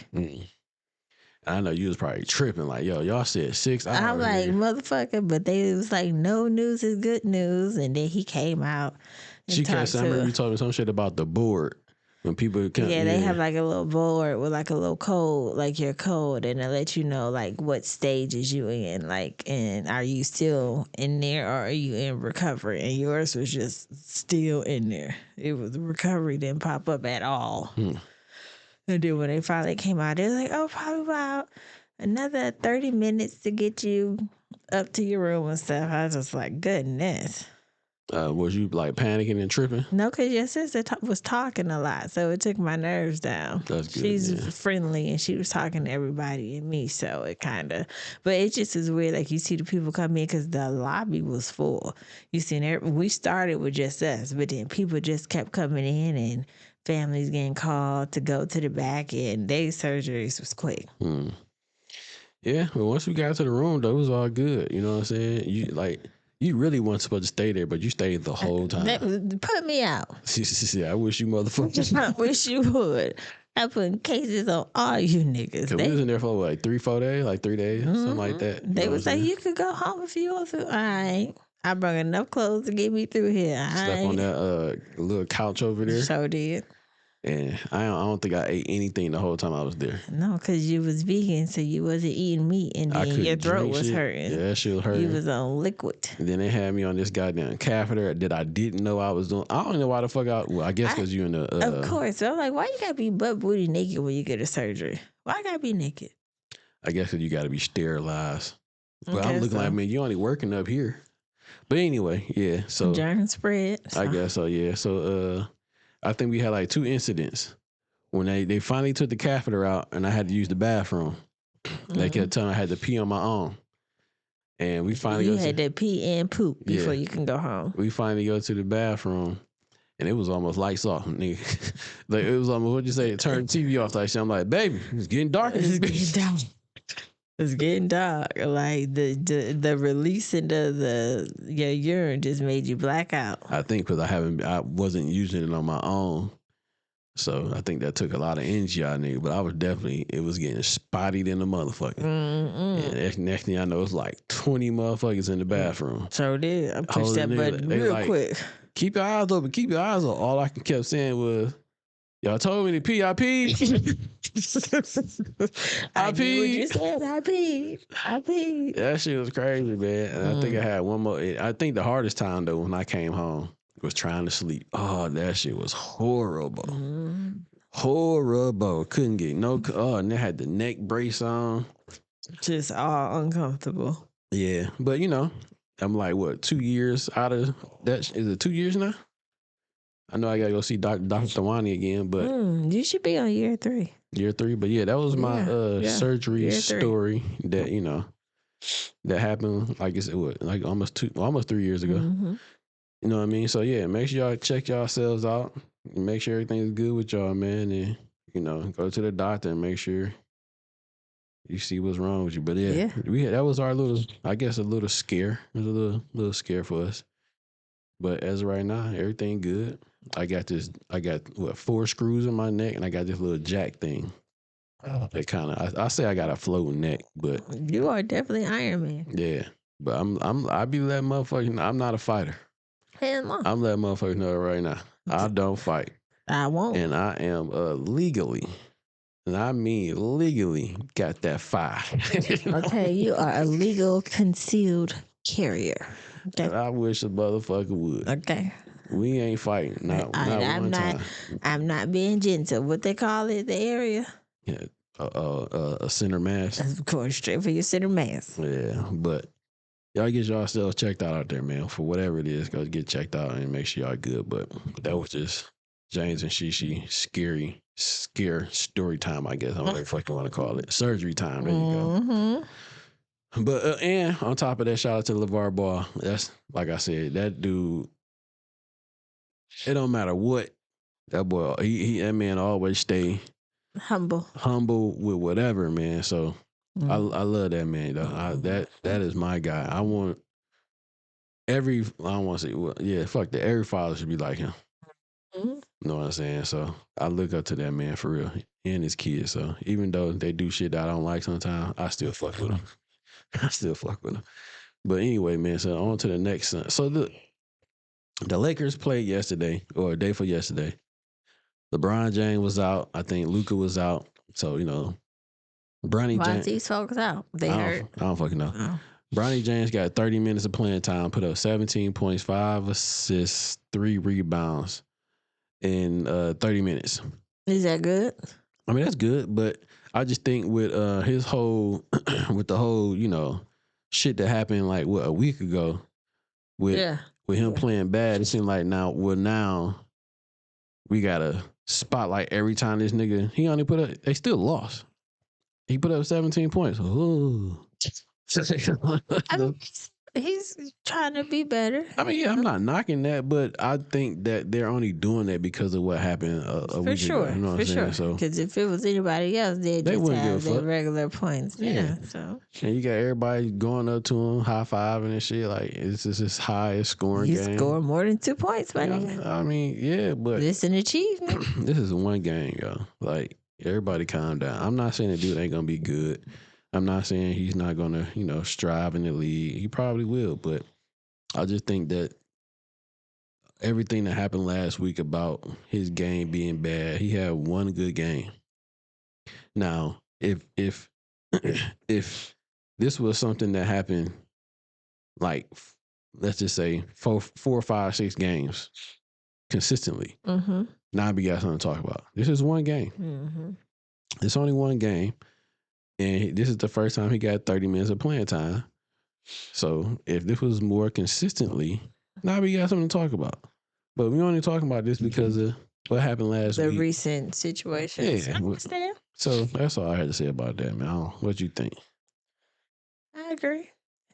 I know you was probably tripping like, yo, y'all said 6 hours. I'm like, here. motherfucker, but they was like, no news is good news. And then he came out and She kept talked saying, I to remember her. you told me some shit about the board. When people come, Yeah, they have like a little board with like a little code, like your code, and they let you know like what stages you in, like, and are you still in there or are you in recovery? And yours was just still in there. It was recovery didn't pop up at all. And then when they finally came out, they were like, oh, probably about another 30 minutes to get you up to your room and stuff. I was just like, goodness. Was you like panicking and tripping? No, because your sister was talking a lot, so it took my nerves down. That's good, She's yeah. friendly, and she was talking to everybody and me, so it kind of... But it just is weird, like, you see the people come in because the lobby was full. You seen we started with just us, but then people just kept coming in, and families getting called to go to the back, and their surgeries was quick. Yeah, but once we got to the room, though, it was all good. You know what I'm saying? You really weren't supposed to stay there, but you stayed the whole time. Put me out. I wish you motherfuckers. I wish you would. I put cases on all you niggas. We was in there for like 3-4 days, like 3 days, something like that. They would say, you could go home if you want to. All right. I brought enough clothes to get me through here. All Slept right. on that little couch over there. So did. And I don't think I ate anything the whole time I was there. No, because you was vegan, so you wasn't eating meat, and I then couldn't your throat drink was shit. hurting. Yeah, that shit was hurting. You was on liquid. And then they had me on this goddamn catheter that I didn't know I was doing. I don't know why the fuck I guess because you in the... Of course. So I'm like, why you gotta be butt booty naked when you get a surgery? Why I gotta be naked? I guess because you got to be sterilized. But Okay, I'm looking like, man, you only working up here. But anyway, yeah. So Germ spread. I guess so, yeah. So I think we had like 2 incidents. When they finally took the catheter out and I had to use the bathroom. They kept telling me I had to pee on my own. And we finally You had to pee and poop before you can go home. We finally go to the bathroom and it was almost lights off, nigga. Like it was almost, what'd you say, turn the TV off like shit. I'm like, baby, it's getting dark. It's getting dark. It's getting dark. Like the releasing of your urine just made you black out. I think because I wasn't using it on my own. So I think that took a lot of energy out of me, but it was getting spotty in the motherfucker. And next thing I know, it's like 20 motherfuckers in the bathroom. So did. I pushed that button They real like, quick. Keep your eyes open, keep your eyes open. All I kept saying was, y'all told me to pee, I peed. I peed. What you said? I peed. That shit was crazy, man. And I think I had one more. I think the hardest time, though, when I came home, was trying to sleep. Oh, that shit was horrible. Horrible. Couldn't get no... Oh, and they had the neck brace on. Just all uncomfortable. Yeah. But, I'm like, what, 2 years out of that? Is it 2 years now? I know I gotta go see Dr. Thawani again, but You should be on year 3. year 3. But yeah, that was my surgery year 3. story that, you know, that happened, like I said, what, like almost 3 years ago. Mm-hmm. You know what I mean? So yeah, make sure y'all check yourselves out. Make sure everything's good with y'all, man. And, you know, go to the doctor and make sure you see what's wrong with you. But yeah. That was our little, I guess, a little scare. It was a little scare for us. But as of right now, everything good. I got 4 screws in my neck, and I got this little jack thing. That kind of, I say I got a floating neck, but you are definitely Iron Man. Yeah, but I be letting motherfuckers know I'm not a fighter. Hell no. I'm letting motherfuckers know right now. I don't fight. I won't. And I am legally, and I mean legally, got that fire. Okay, you are a legal concealed carrier. Okay. I wish a motherfucker would. Okay. We ain't fighting. Not one time. I'm not being gentle. What they call it, the area? Yeah, a center mass. Of course, straight for your center mass. Yeah, but y'all get yourselves checked out there, man. For whatever it is, go get checked out and make sure y'all good. But that was just James and Shishi scare story time, I guess. I don't know what the fuck you want to call it. Surgery time. There you go. But and on top of that, shout out to LeVar Ball. That's, like I said, that dude. It don't matter what that boy. That man always stay humble with whatever, man. So I love that man though. That is my guy. I want I don't want to say, well, yeah, fuck that. Every father should be like him. You know what I'm saying? So I look up to that man for real, and his kids. So even though they do shit that I don't like sometimes, I still fuck with them. But anyway, man. So on to the next. So the Lakers played yesterday, or a day for yesterday. LeBron James was out. I think Luka was out. So, you know, Bronny James. Why these folks out? They hurt. I don't fucking know. Oh. Bronny James got 30 minutes of playing time, put up 17 points, 5 assists, 3 rebounds in 30 minutes. Is that good? I mean, that's good, but I just think with his whole, with the whole, you know, shit that happened like, a week ago with him playing bad, it seemed like now we got to spotlight every time this nigga, he only put up, they still lost. He put up 17 points. Ooh. I mean, he's trying to be better. I mean, yeah, I'm not knocking that, but I think that they're only doing that because of what happened a week ago. You know what I'm saying? So, because if it was anybody else, they'd just have their regular points. Yeah. So, and you got everybody going up to him, high fiving and shit. Like, it's just his highest scoring game. You scored more than 2 points, buddy. I mean, yeah, but it's an achievement. This is one game, yo. Like, everybody calm down. I'm not saying the dude ain't gonna be good. I'm not saying he's not going to, you know, strive in the league. He probably will, but I just think that everything that happened last week about his game being bad, he had one good game. Now, if this was something that happened, like, let's just say 4, 5, 6 games consistently, now we got something to talk about. This is one game. It's only one game. And this is the first time he got 30 minutes of playing time. So if this was more consistently, now we got something to talk about. But we only talking about this because of what happened last week. The recent situations. Yeah. So that's all I had to say about that, man. What you think? I agree.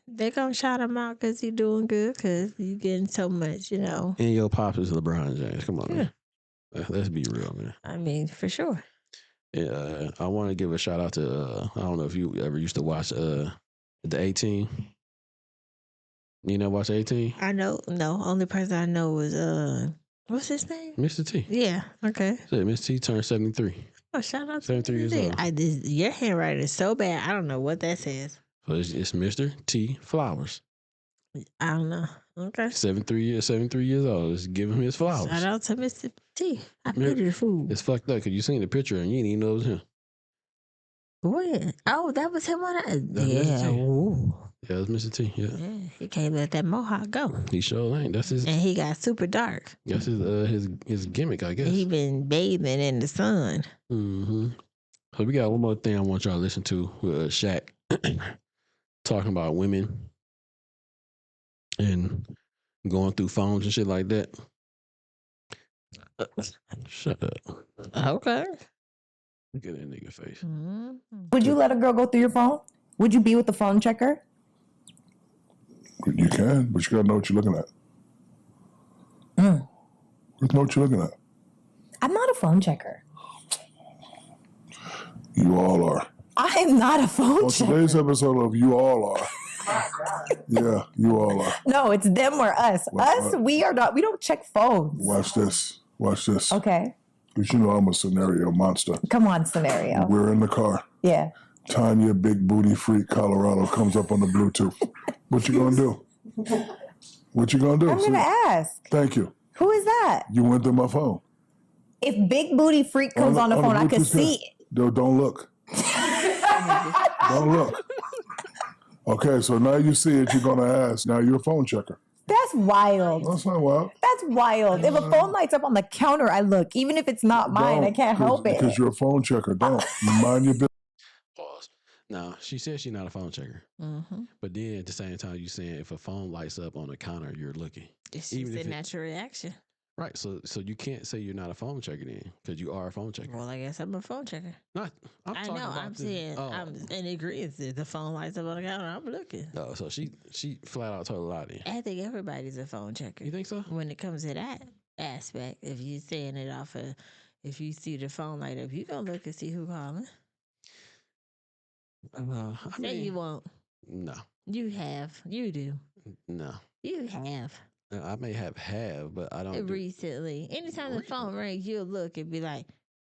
They're going to shout him out because he's doing good, because you getting so much, you know. And your pops is LeBron James. Come on, man. Let's be real, man. I mean, for sure. Yeah, I want to give a shout out to, I don't know if you ever used to watch the A-Team. You know, watch A-Team? I know. No, only person I know was, what's his name? Mr. T. Yeah, okay. So Mr. T turned 73. Oh, shout out to 73 years old. Your handwriting is so bad, I don't know what that says. So it's Mr. T. Flowers. I don't know. Okay. 73 years old. Just give him his flowers. Shout out to Mr. T. I pity the fool. It's fucked up because you seen the picture and you didn't even know it was him. When? Oh, that was him on that? Yeah. Ooh. Yeah, it was Mr. T. Yeah. He can't let that mohawk go. He sure ain't. That's his. And he got super dark. That's his gimmick, I guess. He been bathing in the sun. So we got one more thing I want y'all to listen to with Shaq talking about women. and going through phones and shit like that. Shut up. Okay. Look at that nigga face. Mm-hmm. Would you let a girl go through your phone? Would you be with the phone checker? You can, but you gotta know what you're looking at. You know what you're looking at. I'm not a phone checker. You all are. I am not a phone On checker. today's episode of You All Are. Yeah, you all are. No, it's them or us. Us, we are not. We don't check phones. Watch this. Watch this. Okay. Because you know I'm a scenario monster. Come on, scenario. We're in the car. Yeah. Tanya, big booty freak, Colorado comes up on the Bluetooth. What you gonna do? What you gonna do? I'm going to ask. Thank you. Who is that? You went through my phone. If big booty freak comes on the phone, I could Bluetooth see it. Don't look. Don't look. Okay, so now you see it, you're gonna ask. Now you're a phone checker. That's wild. That's not wild. That's wild. If a phone lights up on the counter, I look. Even if it's not mine, I can't help it. Because you're a phone checker. Don't. You mind your business. Pause. Now, she said she's not a phone checker. Mm-hmm. But then at the same time, you saying if a phone lights up on the counter, you're looking. It's Even just if a it- natural reaction. Right. So you can't say you're not a phone checker then, because you are a phone checker. Well, I guess I'm a phone checker. Not. I'm I talking know. about I'm the- saying oh. I'm in agreement. If the phone lights up on the counter, I'm looking. Oh, so she flat out told a lie then. I think everybody's a phone checker. You think so? When it comes to that aspect, if you saying it off of, if you see the phone light up, you gonna look and see who calling. I Say mean, you won't. no, You have. You do. no. You have. I may have, but I don't. Do, Recently. Anytime the phone rings, you'll look and be like,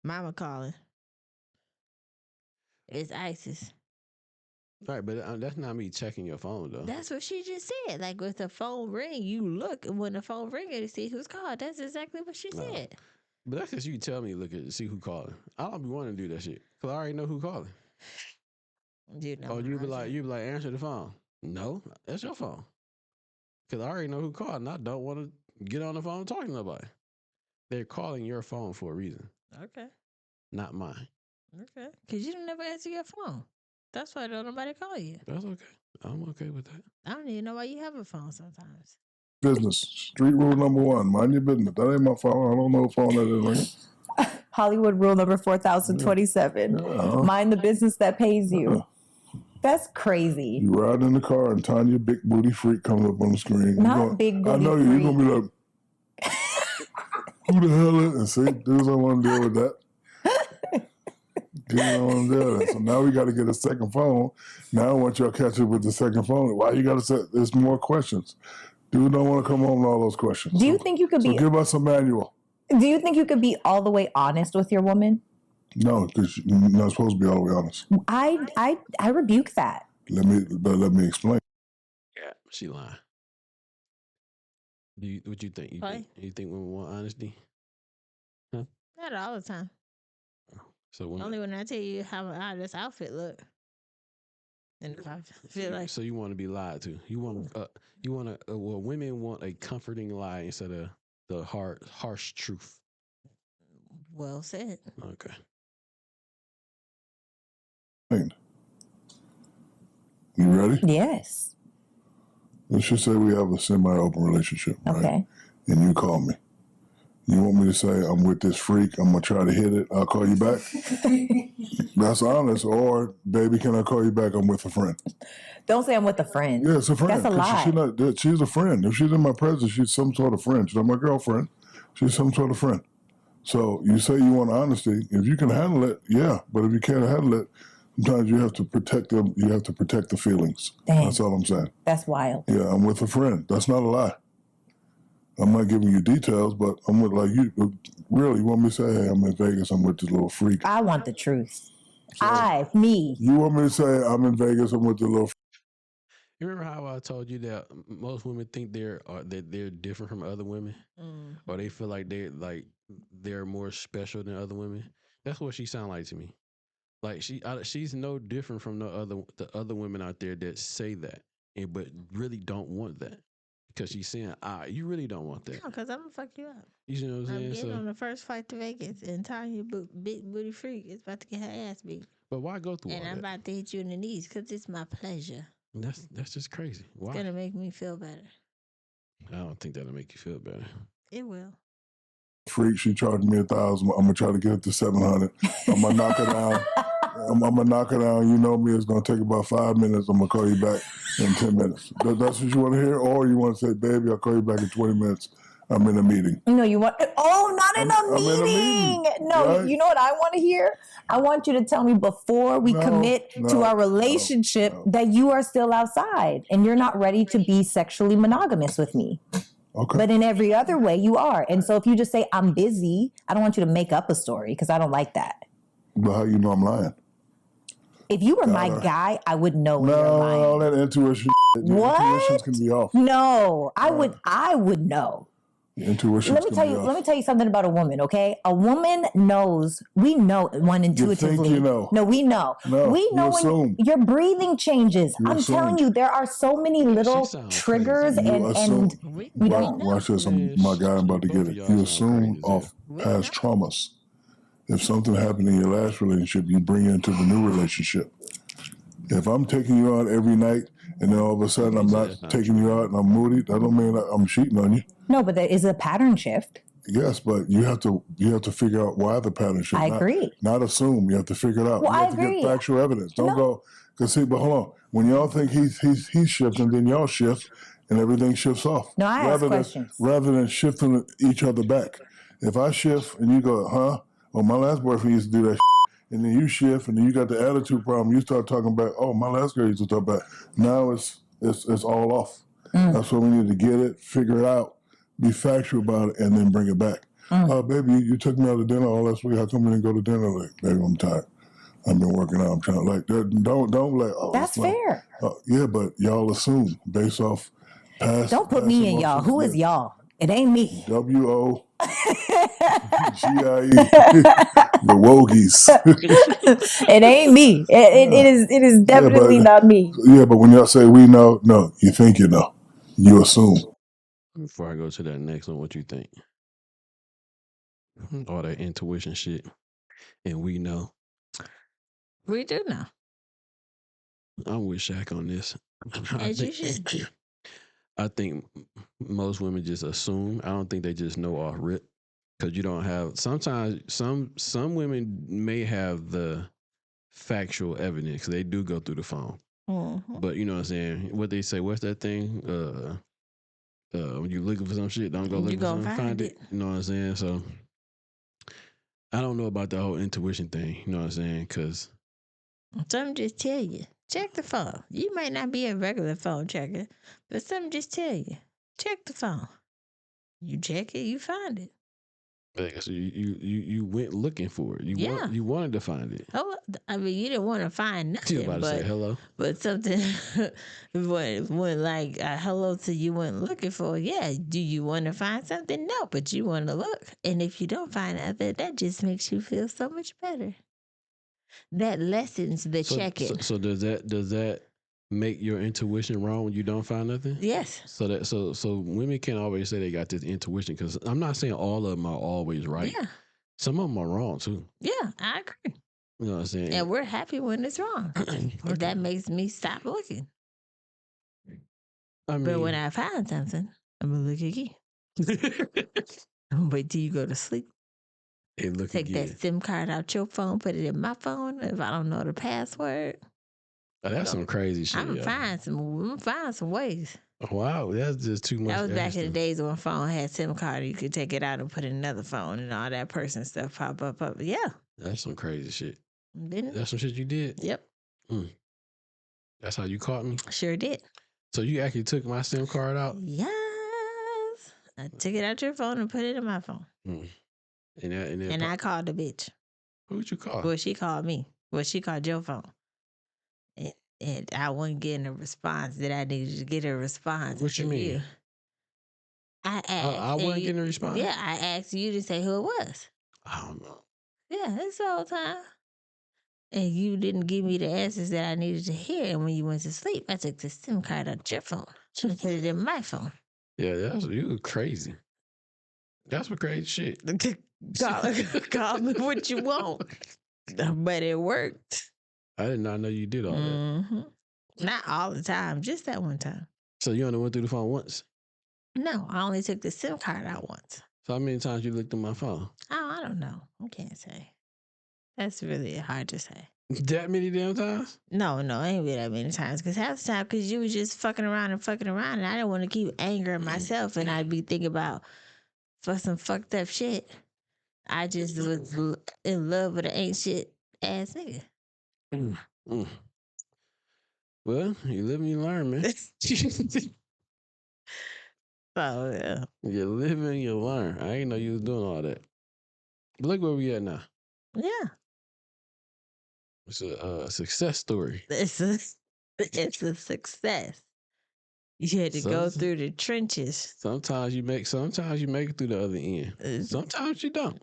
Mama calling. It's ISIS. right, but that's not me checking your phone though. That's what she just said. Like with the phone ring, you look, and when the phone ring, to see who's called. That's exactly what she No. said. But that's because you tell me look at see who calling. I don't be wanting to do that shit because I already know who calling. You know, Oh, you be like answer the phone. No, that's your phone. Because I already know who called, and I don't want to get on the phone talking to nobody. They're calling your phone for a reason, Okay. not mine. Okay. Because you don't never answer your phone. That's why don't nobody call you. That's okay. I'm okay with that. I don't even know why you have a phone sometimes. Business. Street rule number 1. Mind your business. That ain't my phone. I don't know what phone that is ringing. Hollywood rule number 4027. Yeah. Mind the business that pays you. That's crazy. You ride in the car and Tanya, big booty freak, comes up on the screen. Not big I booty know you. You're going to be like, who the hell is it? And see, dudes don't want to deal with that. Dudes don't want to deal with that. So now we got to get a second phone. Now I want y'all to catch up with the second phone. Why you got to say, there's more questions. Dude don't want to come home with all those questions. Do you think you could So be give us a manual. Do you think you could be all the way honest with your woman? No, because you're not supposed to be all the way honest. I rebuke that. Let me explain. Yeah, she lying. What you think? Why? You think women want honesty? Not all the time. So women, Only when I tell you how this outfit look. And if I feel like, so you want to be lied to? You want well, women want a comforting lie instead of the harsh truth. well said. Okay. You ready? Yes. Let's just say we have a semi-open relationship, right? Okay. And you call me. You want me to say, I'm with this freak, I'm going to try to hit it, I'll call you back? That's honest. Or, baby, can I call you back? I'm with a friend. Don't say I'm with a friend. Yeah, it's a friend. That's a 'cause lie. she's a friend. If she's in my presence, she's some sort of friend. She's not my girlfriend. She's some sort of friend. So you say you want honesty. If you can handle it, yeah. But if you can't handle it, sometimes you have to protect them. You have to protect the feelings. Dang. That's all I'm saying. That's wild. Yeah, I'm with a friend. That's not a lie. I'm not giving you details, but I'm with like you. Really, you want me to say, hey, I'm in Vegas. I'm with this little freak. I want the truth. Me. You want me to say I'm in Vegas. I'm with the little. You remember how I told you that most women think that they're different from other women, or they feel like they're more special than other women? That's what she sound like to me. Like she's no different from the other women out there that say that, but really don't want that. Because she's saying, you really don't want that. No, because I'm going to fuck you up. You know what I'm I'm saying? getting So, on the first flight to Vegas, and Tanya, big booty freak, is about to get her ass beat. but why go through And all I'm that? about to hit you in the knees because it's my pleasure. That's just crazy. Why? It's going to make me feel better. I don't think that'll make you feel better. It will. Freak, she charged me $1,000. I'm gonna try to get it to $700. I'm gonna knock her down. I'm gonna knock her down. You know me. It's gonna take about 5 minutes. I'm gonna call you back in 10 minutes. That's what you want to hear, or you want to say, "Baby, I'll call you back in 20 minutes. I'm in a meeting." No, you want? Oh, not in a meeting. I'm in a meeting. No, Right? you know what I want to hear? I want you to tell me before we commit to our relationship that you are still outside and you're not ready to be sexually monogamous with me. Okay. But in every other way, you are. And so if you just say, I'm busy, I don't want you to make up a story because I don't like that. But how you know I'm lying? If you were my guy, I would know when you're lying. No, that intuition. What? Intuitions can be off. No, I would know. Intuition. Let me tell you something about a woman, okay? A woman knows, we know one intuitively. You think you know. No, we know. No, we know when assume. your breathing changes. You I'm assume. telling you, there are so many little triggers and we don't know. Watch this. My guy, I'm about to get it. You assume off past traumas. If something happened in your last relationship, you bring it into the new relationship. If I'm taking you out every night and then all of a sudden I'm not taking you out and I'm moody, that don't mean I'm cheating on you. No, but there is a pattern shift. Yes, but you have to figure out why the pattern shift. I agree. Not assume. You have to figure it out. Well, you have I agree. to get factual evidence. Don't go because see. But hold on. When y'all think he's shifting, then y'all shift and everything shifts off. No, I ask questions. Rather than shifting each other back. If I shift and you go, huh? Oh, my last boyfriend used to do that. And then you shift, and then you got the attitude problem. You start talking about, oh, my last girl used to talk about. Now it's all off. That's why we need to get it, figure it out, be factual about it, and then bring it back. Oh, baby, you took me out to dinner all last week. How come we didn't go to dinner? Like, baby, I'm tired. I've been working out. I'm trying to like that. Don't like. Oh, that's fair. Yeah, but y'all assume based off past. Don't put me in y'all. Who is y'all? It ain't me. WOGIE. The Wogies. It ain't me. It is definitely not me. Yeah, but when y'all say we know, no, you think you know. You assume. Before I go to that next one, what you think? All that intuition shit. And we know. We do know. I'm with Shaq on this. As you should. I think most women just assume. I don't think they just know off rip. Because you don't have, sometimes some women may have the factual evidence. They do go through the phone. Mm-hmm. But you know what I'm saying? What they say, what's that thing? When you're looking for some shit, don't go looking for something, find it. You know what I'm saying? So I don't know about the whole intuition thing. You know what I'm saying? Because some just tell you, check the phone. You might not be a regular phone checker, but some just tell you, check the phone. You check it, you find it. So you went looking for it. You wanted to find it. Oh, I mean, you didn't want to find nothing. You about to say hello, but something when like hello to you went looking for. Yeah, do you want to find something? No, but you want to look. And if you don't find nothing, that just makes you feel so much better. That lessens the check-in. So does that make your intuition wrong when you don't find nothing? Yes. So women can't always say they got this intuition because I'm not saying all of them are always right. Yeah. Some of them are wrong too. Yeah, I agree. You know what I'm saying? And we're happy when it's wrong. If that makes me stop looking. I mean, but when I find something, I'm gonna look again. I'm gonna wait till you go to sleep. Take that SIM card out your phone, put it in my phone. If I don't know the password, that's some crazy shit. I'm gonna find some ways. Wow, that's just too much. That was back in the days when phone had SIM card. You could take it out and put in another phone, and all that person stuff pop up. Yeah, that's some crazy shit. Didn't it? That's some shit you did. Yep. That's how you caught me. Sure did. So you actually took my SIM card out? Yes, I took it out your phone and put it in my phone. And I called the bitch. Who'd you call? Well, she called me. Well, she called your phone. And I wasn't getting a response that I needed to get a response. What you mean? I asked. I wasn't getting a response? Yeah, I asked you to say who it was. I don't know. Yeah, that's the whole time. And you didn't give me the answers that I needed to hear. And when you went to sleep, I took the SIM card out your phone and put it in my phone. Yeah, you were crazy. That's some crazy shit. Call me what you want. But it worked. I did not know you did all that. Not all the time, just that one time. So you only went through the phone once? No, I only took the SIM card out once. So how many times you looked at my phone? Oh, I don't know. I can't say. That's really hard to say. That many damn times? No, it ain't been that many times. Because half the time, because you was just fucking around, and I didn't want to keep angering myself, and I'd be thinking about for some fucked up shit. I just was in love with an ain't shit ass nigga. Well, you live and you learn, man. Oh, yeah. You live and you learn. I ain't know you was doing all that. But look where we at now. Yeah. It's a success story. It's a success. You had to go through the trenches. Sometimes you make it through the other end. Sometimes you don't.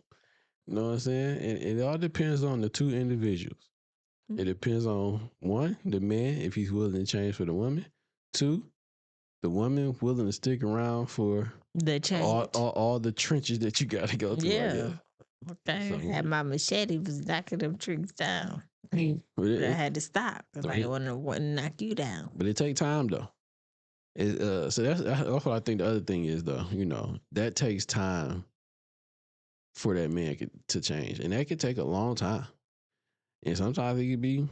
You know what I'm saying? And it all depends on the two individuals. It depends on, one, the man, if he's willing to change for the woman. Two, the woman willing to stick around for the change. All the trenches that you got to go through. Yeah. Okay. So, had my machete was knocking them trees down. But I had to stop because I didn't want to knock you down. But it take time though. So that's what I think the other thing is though. You know, that takes time for that man to change, and that could take a long time. And sometimes it could be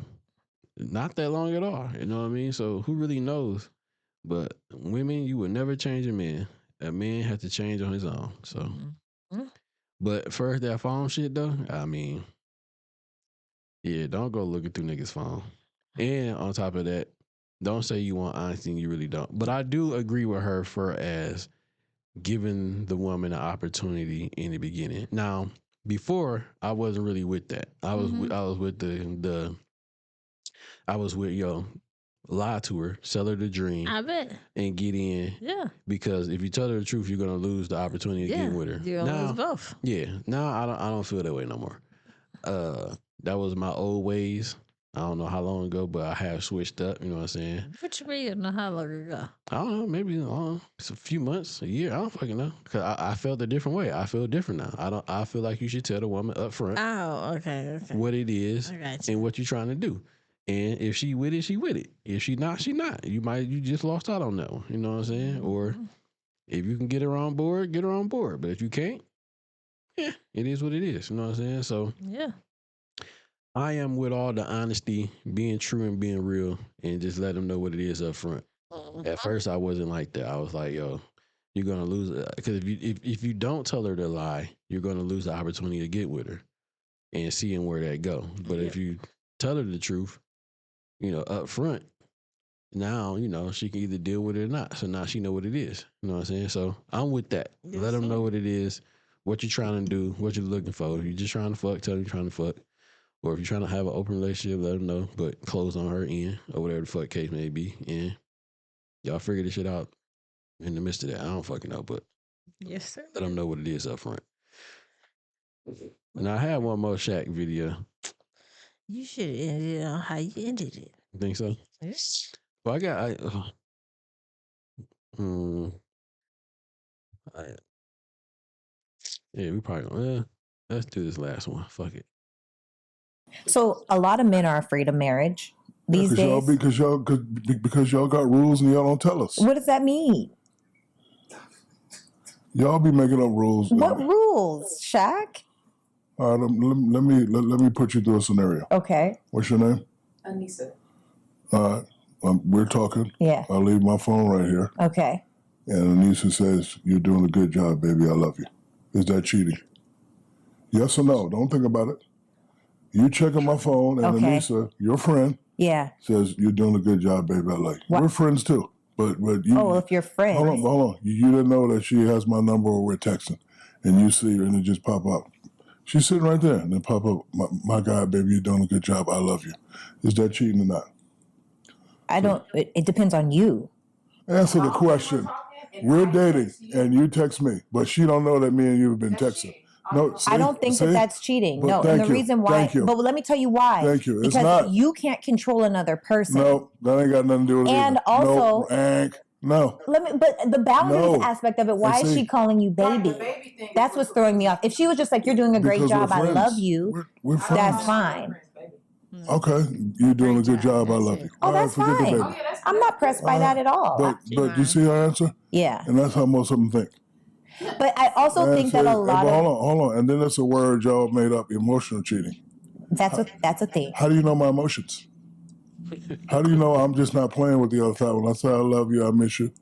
not that long at all. You know what I mean? So who really knows? But women, you would never change a man. A man has to change on his own. So, but first that phone shit though, I mean, yeah, don't go looking through niggas' phone. And on top of that, don't say you want honesty and you really don't. But I do agree with her for as giving the woman an opportunity in the beginning. Now, before I wasn't really with that. I was with lie to her, sell her the dream. I bet. And get in. Yeah. Because if you tell her the truth, you're gonna lose the opportunity to get with her. You're gonna lose both. Yeah. Now I don't feel that way no more. That was my old ways. I don't know how long ago, but I have switched up. You know what I'm saying? What you mean? How long ago? I don't know. Maybe it's a few months, a year. I don't fucking know. Cause I felt a different way. I feel different now. I feel like you should tell the woman up front. Oh, okay. What it is and what you're trying to do. And if she with it, she with it. If she not, she not. You just lost out on that one. You know what I'm saying? Or if you can get her on board, get her on board. But if you can't, yeah, it is what it is. You know what I'm saying? So yeah. I am with all the honesty, being true and being real, and just let them know what it is up front. At first, I wasn't like that. I was like, yo, you're going to lose it. Because if you don't tell her to lie, you're going to lose the opportunity to get with her and seeing where that go. But if you tell her the truth, up front, now, she can either deal with it or not. So now she know what it is. You know what I'm saying? So I'm with that. Yes, let them know what it is, what you're trying to do, what you're looking for. If you're just trying to fuck, tell them you're trying to fuck. Or if you're trying to have an open relationship, let them know, but close on her end or whatever the fuck case may be. And y'all figure this shit out in the midst of that. I don't fucking know, but yes, sir. Let them know what it is up front. And I had one more Shaq video. You should have ended it on how you ended it. You think so? Yes. Well, yeah, we probably let's do this last one. Fuck it. So a lot of men are afraid of marriage these days. Because y'all got rules and y'all don't tell us. What does that mean? Y'all be making up rules. What rules, Shaq? All right, let me put you through a scenario. Okay. What's your name? Anissa. All right, we're talking. Yeah. I leave my phone right here. Okay. And Anissa says, "You're doing a good job, baby. I love you." Is that cheating? Yes or no? Don't think about it. You checking my phone, and Anissa, your friend, says, "You're doing a good job, baby. I like you." What? We're friends too, but you. Oh, if you're friends. Hold on. You didn't know that she has my number, or we're texting, and you see her, and it just pop up. She's sitting right there, and then pop up, "My guy, baby, you're doing a good job. I love you." Is that cheating or not? I don't. It depends on you. Answer the question. We're dating, and you text me, but she don't know that me and you have been texting. No, see, I don't think that's cheating. No, and the reason why. But let me tell you why. Thank you. It's because you can't control another person. No, that ain't got nothing to do with it. And also, no. But the boundaries aspect of it. Why is she calling you baby? That's what's throwing me off. If she was just like, "You're doing a great job, I love you," we're friends. That's fine. Okay, you're doing a good job. I love you. Oh, that's fine. I'm not pressed by that at all. But you see her answer? Yeah. And that's how most of them think. But I also think that a lot of... Hold on. And then that's a word y'all made up, emotional cheating. That's a thing. How do you know my emotions? How do you know I'm just not playing with the other side? When I say I love you, I miss you.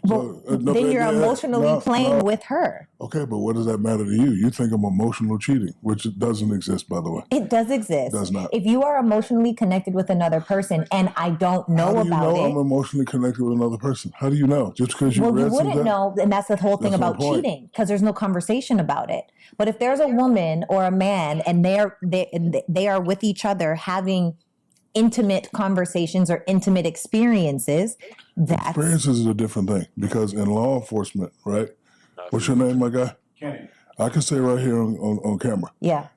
Well, then you're emotionally playing with her. Okay, but what does that matter to you? You think I'm emotional cheating, which doesn't exist, by the way. It does exist. It does not. If you are emotionally connected with another person and I don't know about it. How do you know I'm emotionally connected with another person? How do you know? Just because you read you wouldn't something? know, and that's the whole thing about cheating, because there's no conversation about it. But if there's a woman or a man and they are with each other having intimate conversations or intimate experiences, experiences is a different thing, because in law enforcement, right? What's your name, my guy? Kenny. I can say right here on camera. Yeah.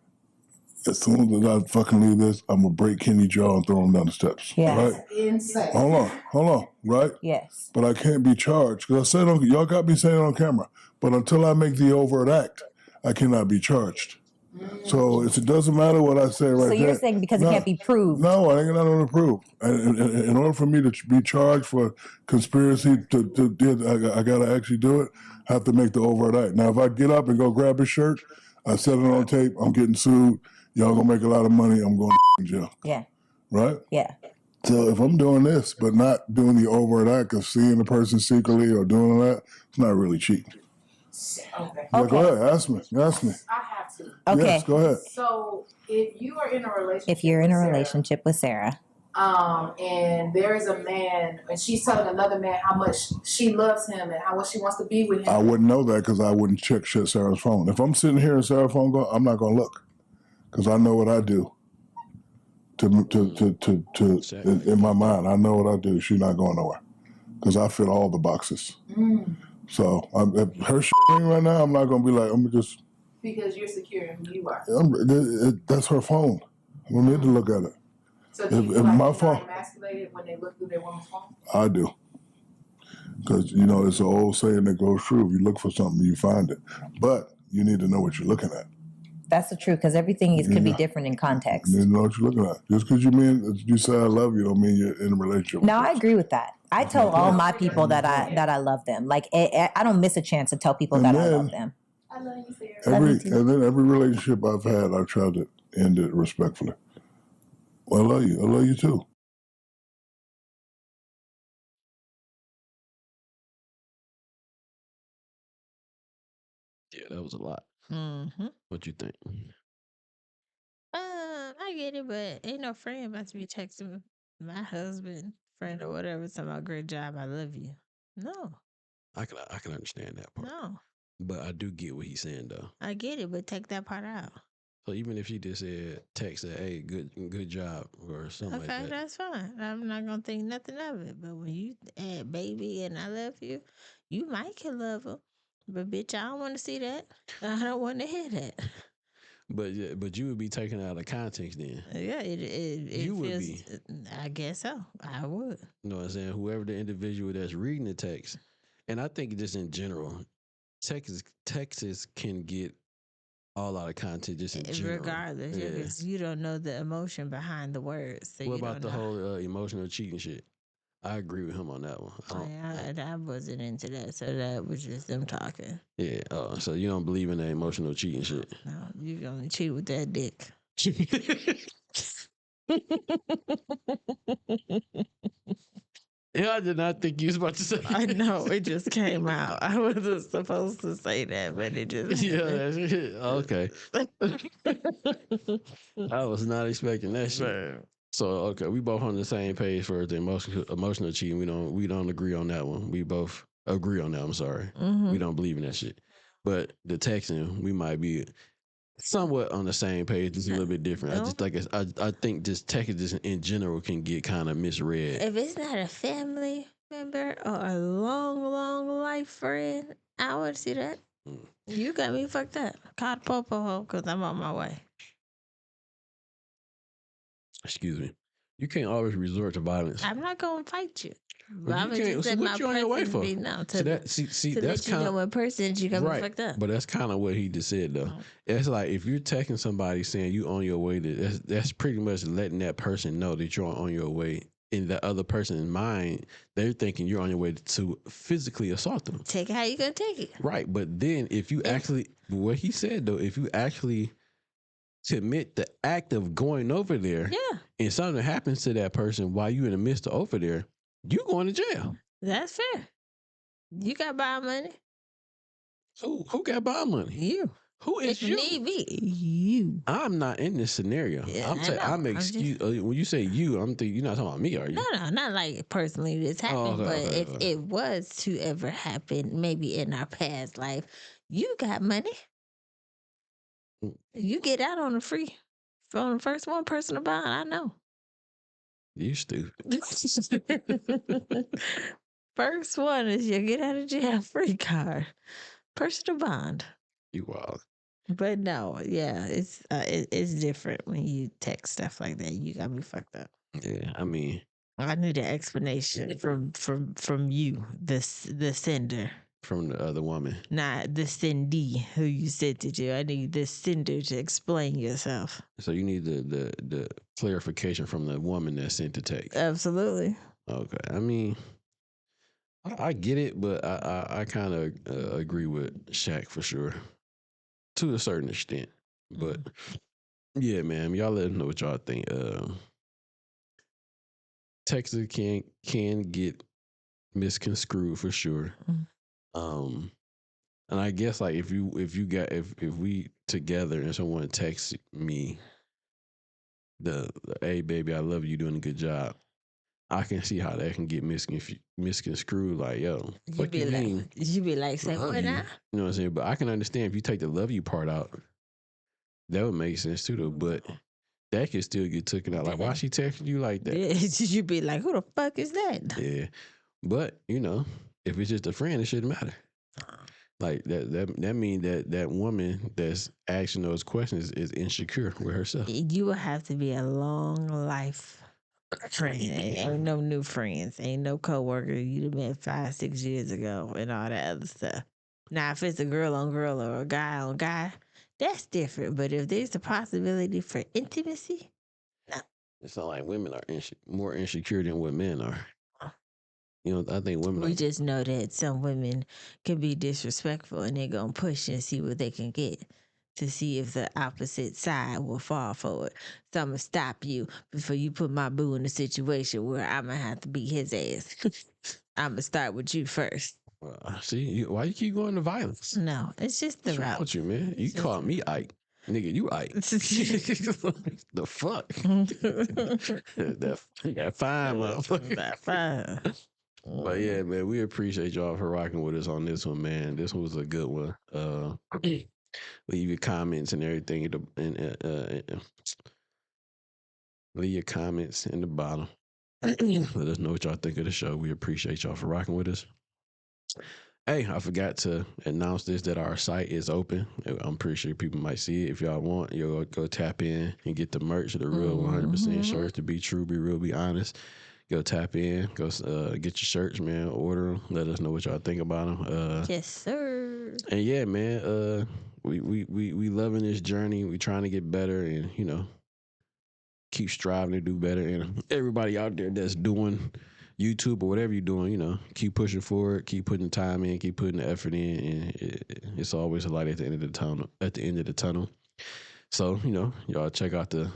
As soon as I fucking leave this, I'm gonna break Kenny's jaw and throw him down the steps. Yeah. Right? Insane. Hold on, right? Yes. But I can't be charged, because I said y'all got me saying it on camera. But until I make the overt act, I cannot be charged. So it doesn't matter what I say right there. So you're saying because it can't be proved? No, I ain't got nothing to prove. In order for me to be charged for conspiracy I gotta actually do it. I have to make the overt act. Now, if I get up and go grab his shirt, I set it on tape, I'm getting sued, y'all gonna make a lot of money, I'm going to jail. Yeah. Right? Yeah. So if I'm doing this, but not doing the overt act of seeing the person secretly or doing that, it's not really cheating. Okay. Yeah, go ahead, ask me. I have to. Okay. Yes, go ahead. So if you are in a relationship, If you're in a relationship with Sarah, and there is a man, and she's telling another man how much she loves him and how much she wants to be with him. I wouldn't know that because I wouldn't check Sarah's phone. If I'm sitting here and Sarah's phone going, I'm not going to look, because I know what I do. In my mind, I know what I do. She's not going nowhere because I fit all the boxes. So if her shit right now, I'm not going to be like, I'm just... Because you're secure and you are. That's her phone. I don't need to look at it. So do you feel like my phone emasculated when they look through their woman's phone? I do. Because, it's an old saying that goes true. If you look for something, you find it. But you need to know what you're looking at. that's the truth, because everything could be different in context. You need to know what you're looking at. Just because you say I love you don't mean you're in a relationship. No, I agree with that. I tell all my people that I love them. Like I don't miss a chance to tell people that I love them. I love you, Sarah. And then every relationship I've had, I've tried to end it respectfully. Well, I love you. I love you too. Yeah, that was a lot. Mm-hmm. What you think? I get it, but ain't no friend about to be texting my husband, friend or whatever, talking about great job, I love you. No, I can understand that part. no, But I do get what he's saying though. I get it, but take that part out. So even if she just said text that, hey, good job or something like Okay, that. that's fine. I'm not gonna think nothing of it. But when you add baby and I love you, you might can love her. But bitch, I don't want to see that. I don't want to hear that. But you would be taken out of context then. Yeah, it You would feels. be. I guess so. I would. You know what I'm saying? Whoever the individual that's reading the text, and I think just in general, texts can get all out of context just in general. Regardless, because you don't know the emotion behind the words. So what you about the don't know. whole emotional cheating shit? I agree with him on that one. I wasn't into that, so that was just them talking. Yeah. So you don't believe in that emotional cheating shit? No, you only cheat with that dick. Yeah, I did not think you was about to say. I know it just came out. I wasn't supposed to say that, but it just Yeah, that's it. Okay. I was not expecting that shit. So okay, we both on the same page for the emotional cheating. We don't agree on that one. We both agree on that. I'm sorry. Mm-hmm. We don't believe in that shit. But the texting, we might be somewhat on the same page. It's a little bit different. No. I think just texting just in general can get kind of misread. If it's not a family member or a long life friend, I would see that. You got me fucked up. Call the popo because I'm on my way. Excuse me. You can't always resort to violence. I'm not gonna fight you. Well, you can't. So what you on your way for? To that's let you know in person you got me fucked up. But that's kind of what he just said though. It's like if you're texting somebody saying you on your way to that's pretty much letting that person know that you're on your way in the other person's mind, they're thinking you're on your way to physically assault them. Take it how you gonna take it. Right. But then if you actually, what he said though, if you actually commit the act of going over there and something happens to that person while you in the midst of over there, you going to jail. That's fair. You got bond money. Who got bond money? You. Who is if you? Need be, you. I'm not in this scenario. Yeah, I'm excuse. When you say you, I'm thinking you're not talking about me, are you? No, not like personally this happened. But if it was to ever happen, maybe in our past life, you got money. You get out on the free. From the first one person to bond, I know. You stupid. First one is your get out of jail free card. Person to bond. You wild. But no, yeah, it's different when you text stuff like that. You got me fucked up. Yeah, I mean, I need an explanation from you, the sender. From the other woman. Not the sendee who you sent it to. I need the sender to explain yourself. So you need the clarification from the woman that sent the text. Absolutely. Okay. I mean, I get it, but I kind of agree with Shaq for sure. To a certain extent. But yeah, man, y'all let us know what y'all think. Texas can get misconstrued for sure. And I guess like if we together and someone texts me the hey baby, I love you, doing a good job, I can see how that can get misconstrued. Like, yo, you be like, say what now? You know what I'm saying? But I can understand if you take the love you part out, that would make sense too though. But that can still get taken out. Like, why she texting you like that? Yeah, you be like, who the fuck is that? Yeah. But, you know, if it's just a friend, it shouldn't matter. Like that means that woman that's asking those questions is insecure with herself. You will have to be a long life friend. Ain't no new friends. Ain't no coworker you met 5-6 years ago and all that other stuff. Now, if it's a girl on girl or a guy on guy, that's different. But if there's a possibility for intimacy, no. It's not like women are more insecure than what men are. You know, I think women. We just know that some women can be disrespectful and they're going to push and see what they can get to see if the opposite side will fall for it. So I'm going to stop you before you put my boo in a situation where I'm going to have to beat his ass. I'm going to start with you first. See, why you keep going to violence? No, it's just the What's wrong with you, man? You call me Ike. Nigga, you Ike. The fuck? that fine motherfucker. That fine. But yeah, man, we appreciate y'all for rocking with us on this one, man. This one was a good one. Leave your comments and everything leave your comments in the bottom. Let us know what y'all think of the show. We appreciate y'all for rocking with us. Hey, I forgot to announce this, that our site is open. I'm pretty sure people might see it. If y'all want, you'll go tap in and get the merch, the Real 100% shirts, to be true, be real, be honest. Go tap in, go get your shirts, man. Order them. Let us know what y'all think about them. Yes, sir. And yeah, man, we loving this journey. We trying to get better and, you know, keep striving to do better. And everybody out there that's doing YouTube or whatever you're doing, you know, keep pushing forward, keep putting the time in, keep putting the effort in, and it's always a light at the end of the tunnel. So, you know, y'all check out the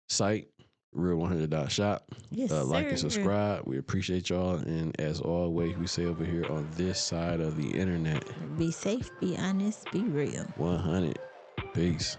site, Real100.shop. Yes, like sir. and subscribe. We appreciate y'all. And as always, we say over here on this side of the internet, be safe, be honest, be real. 100. Peace.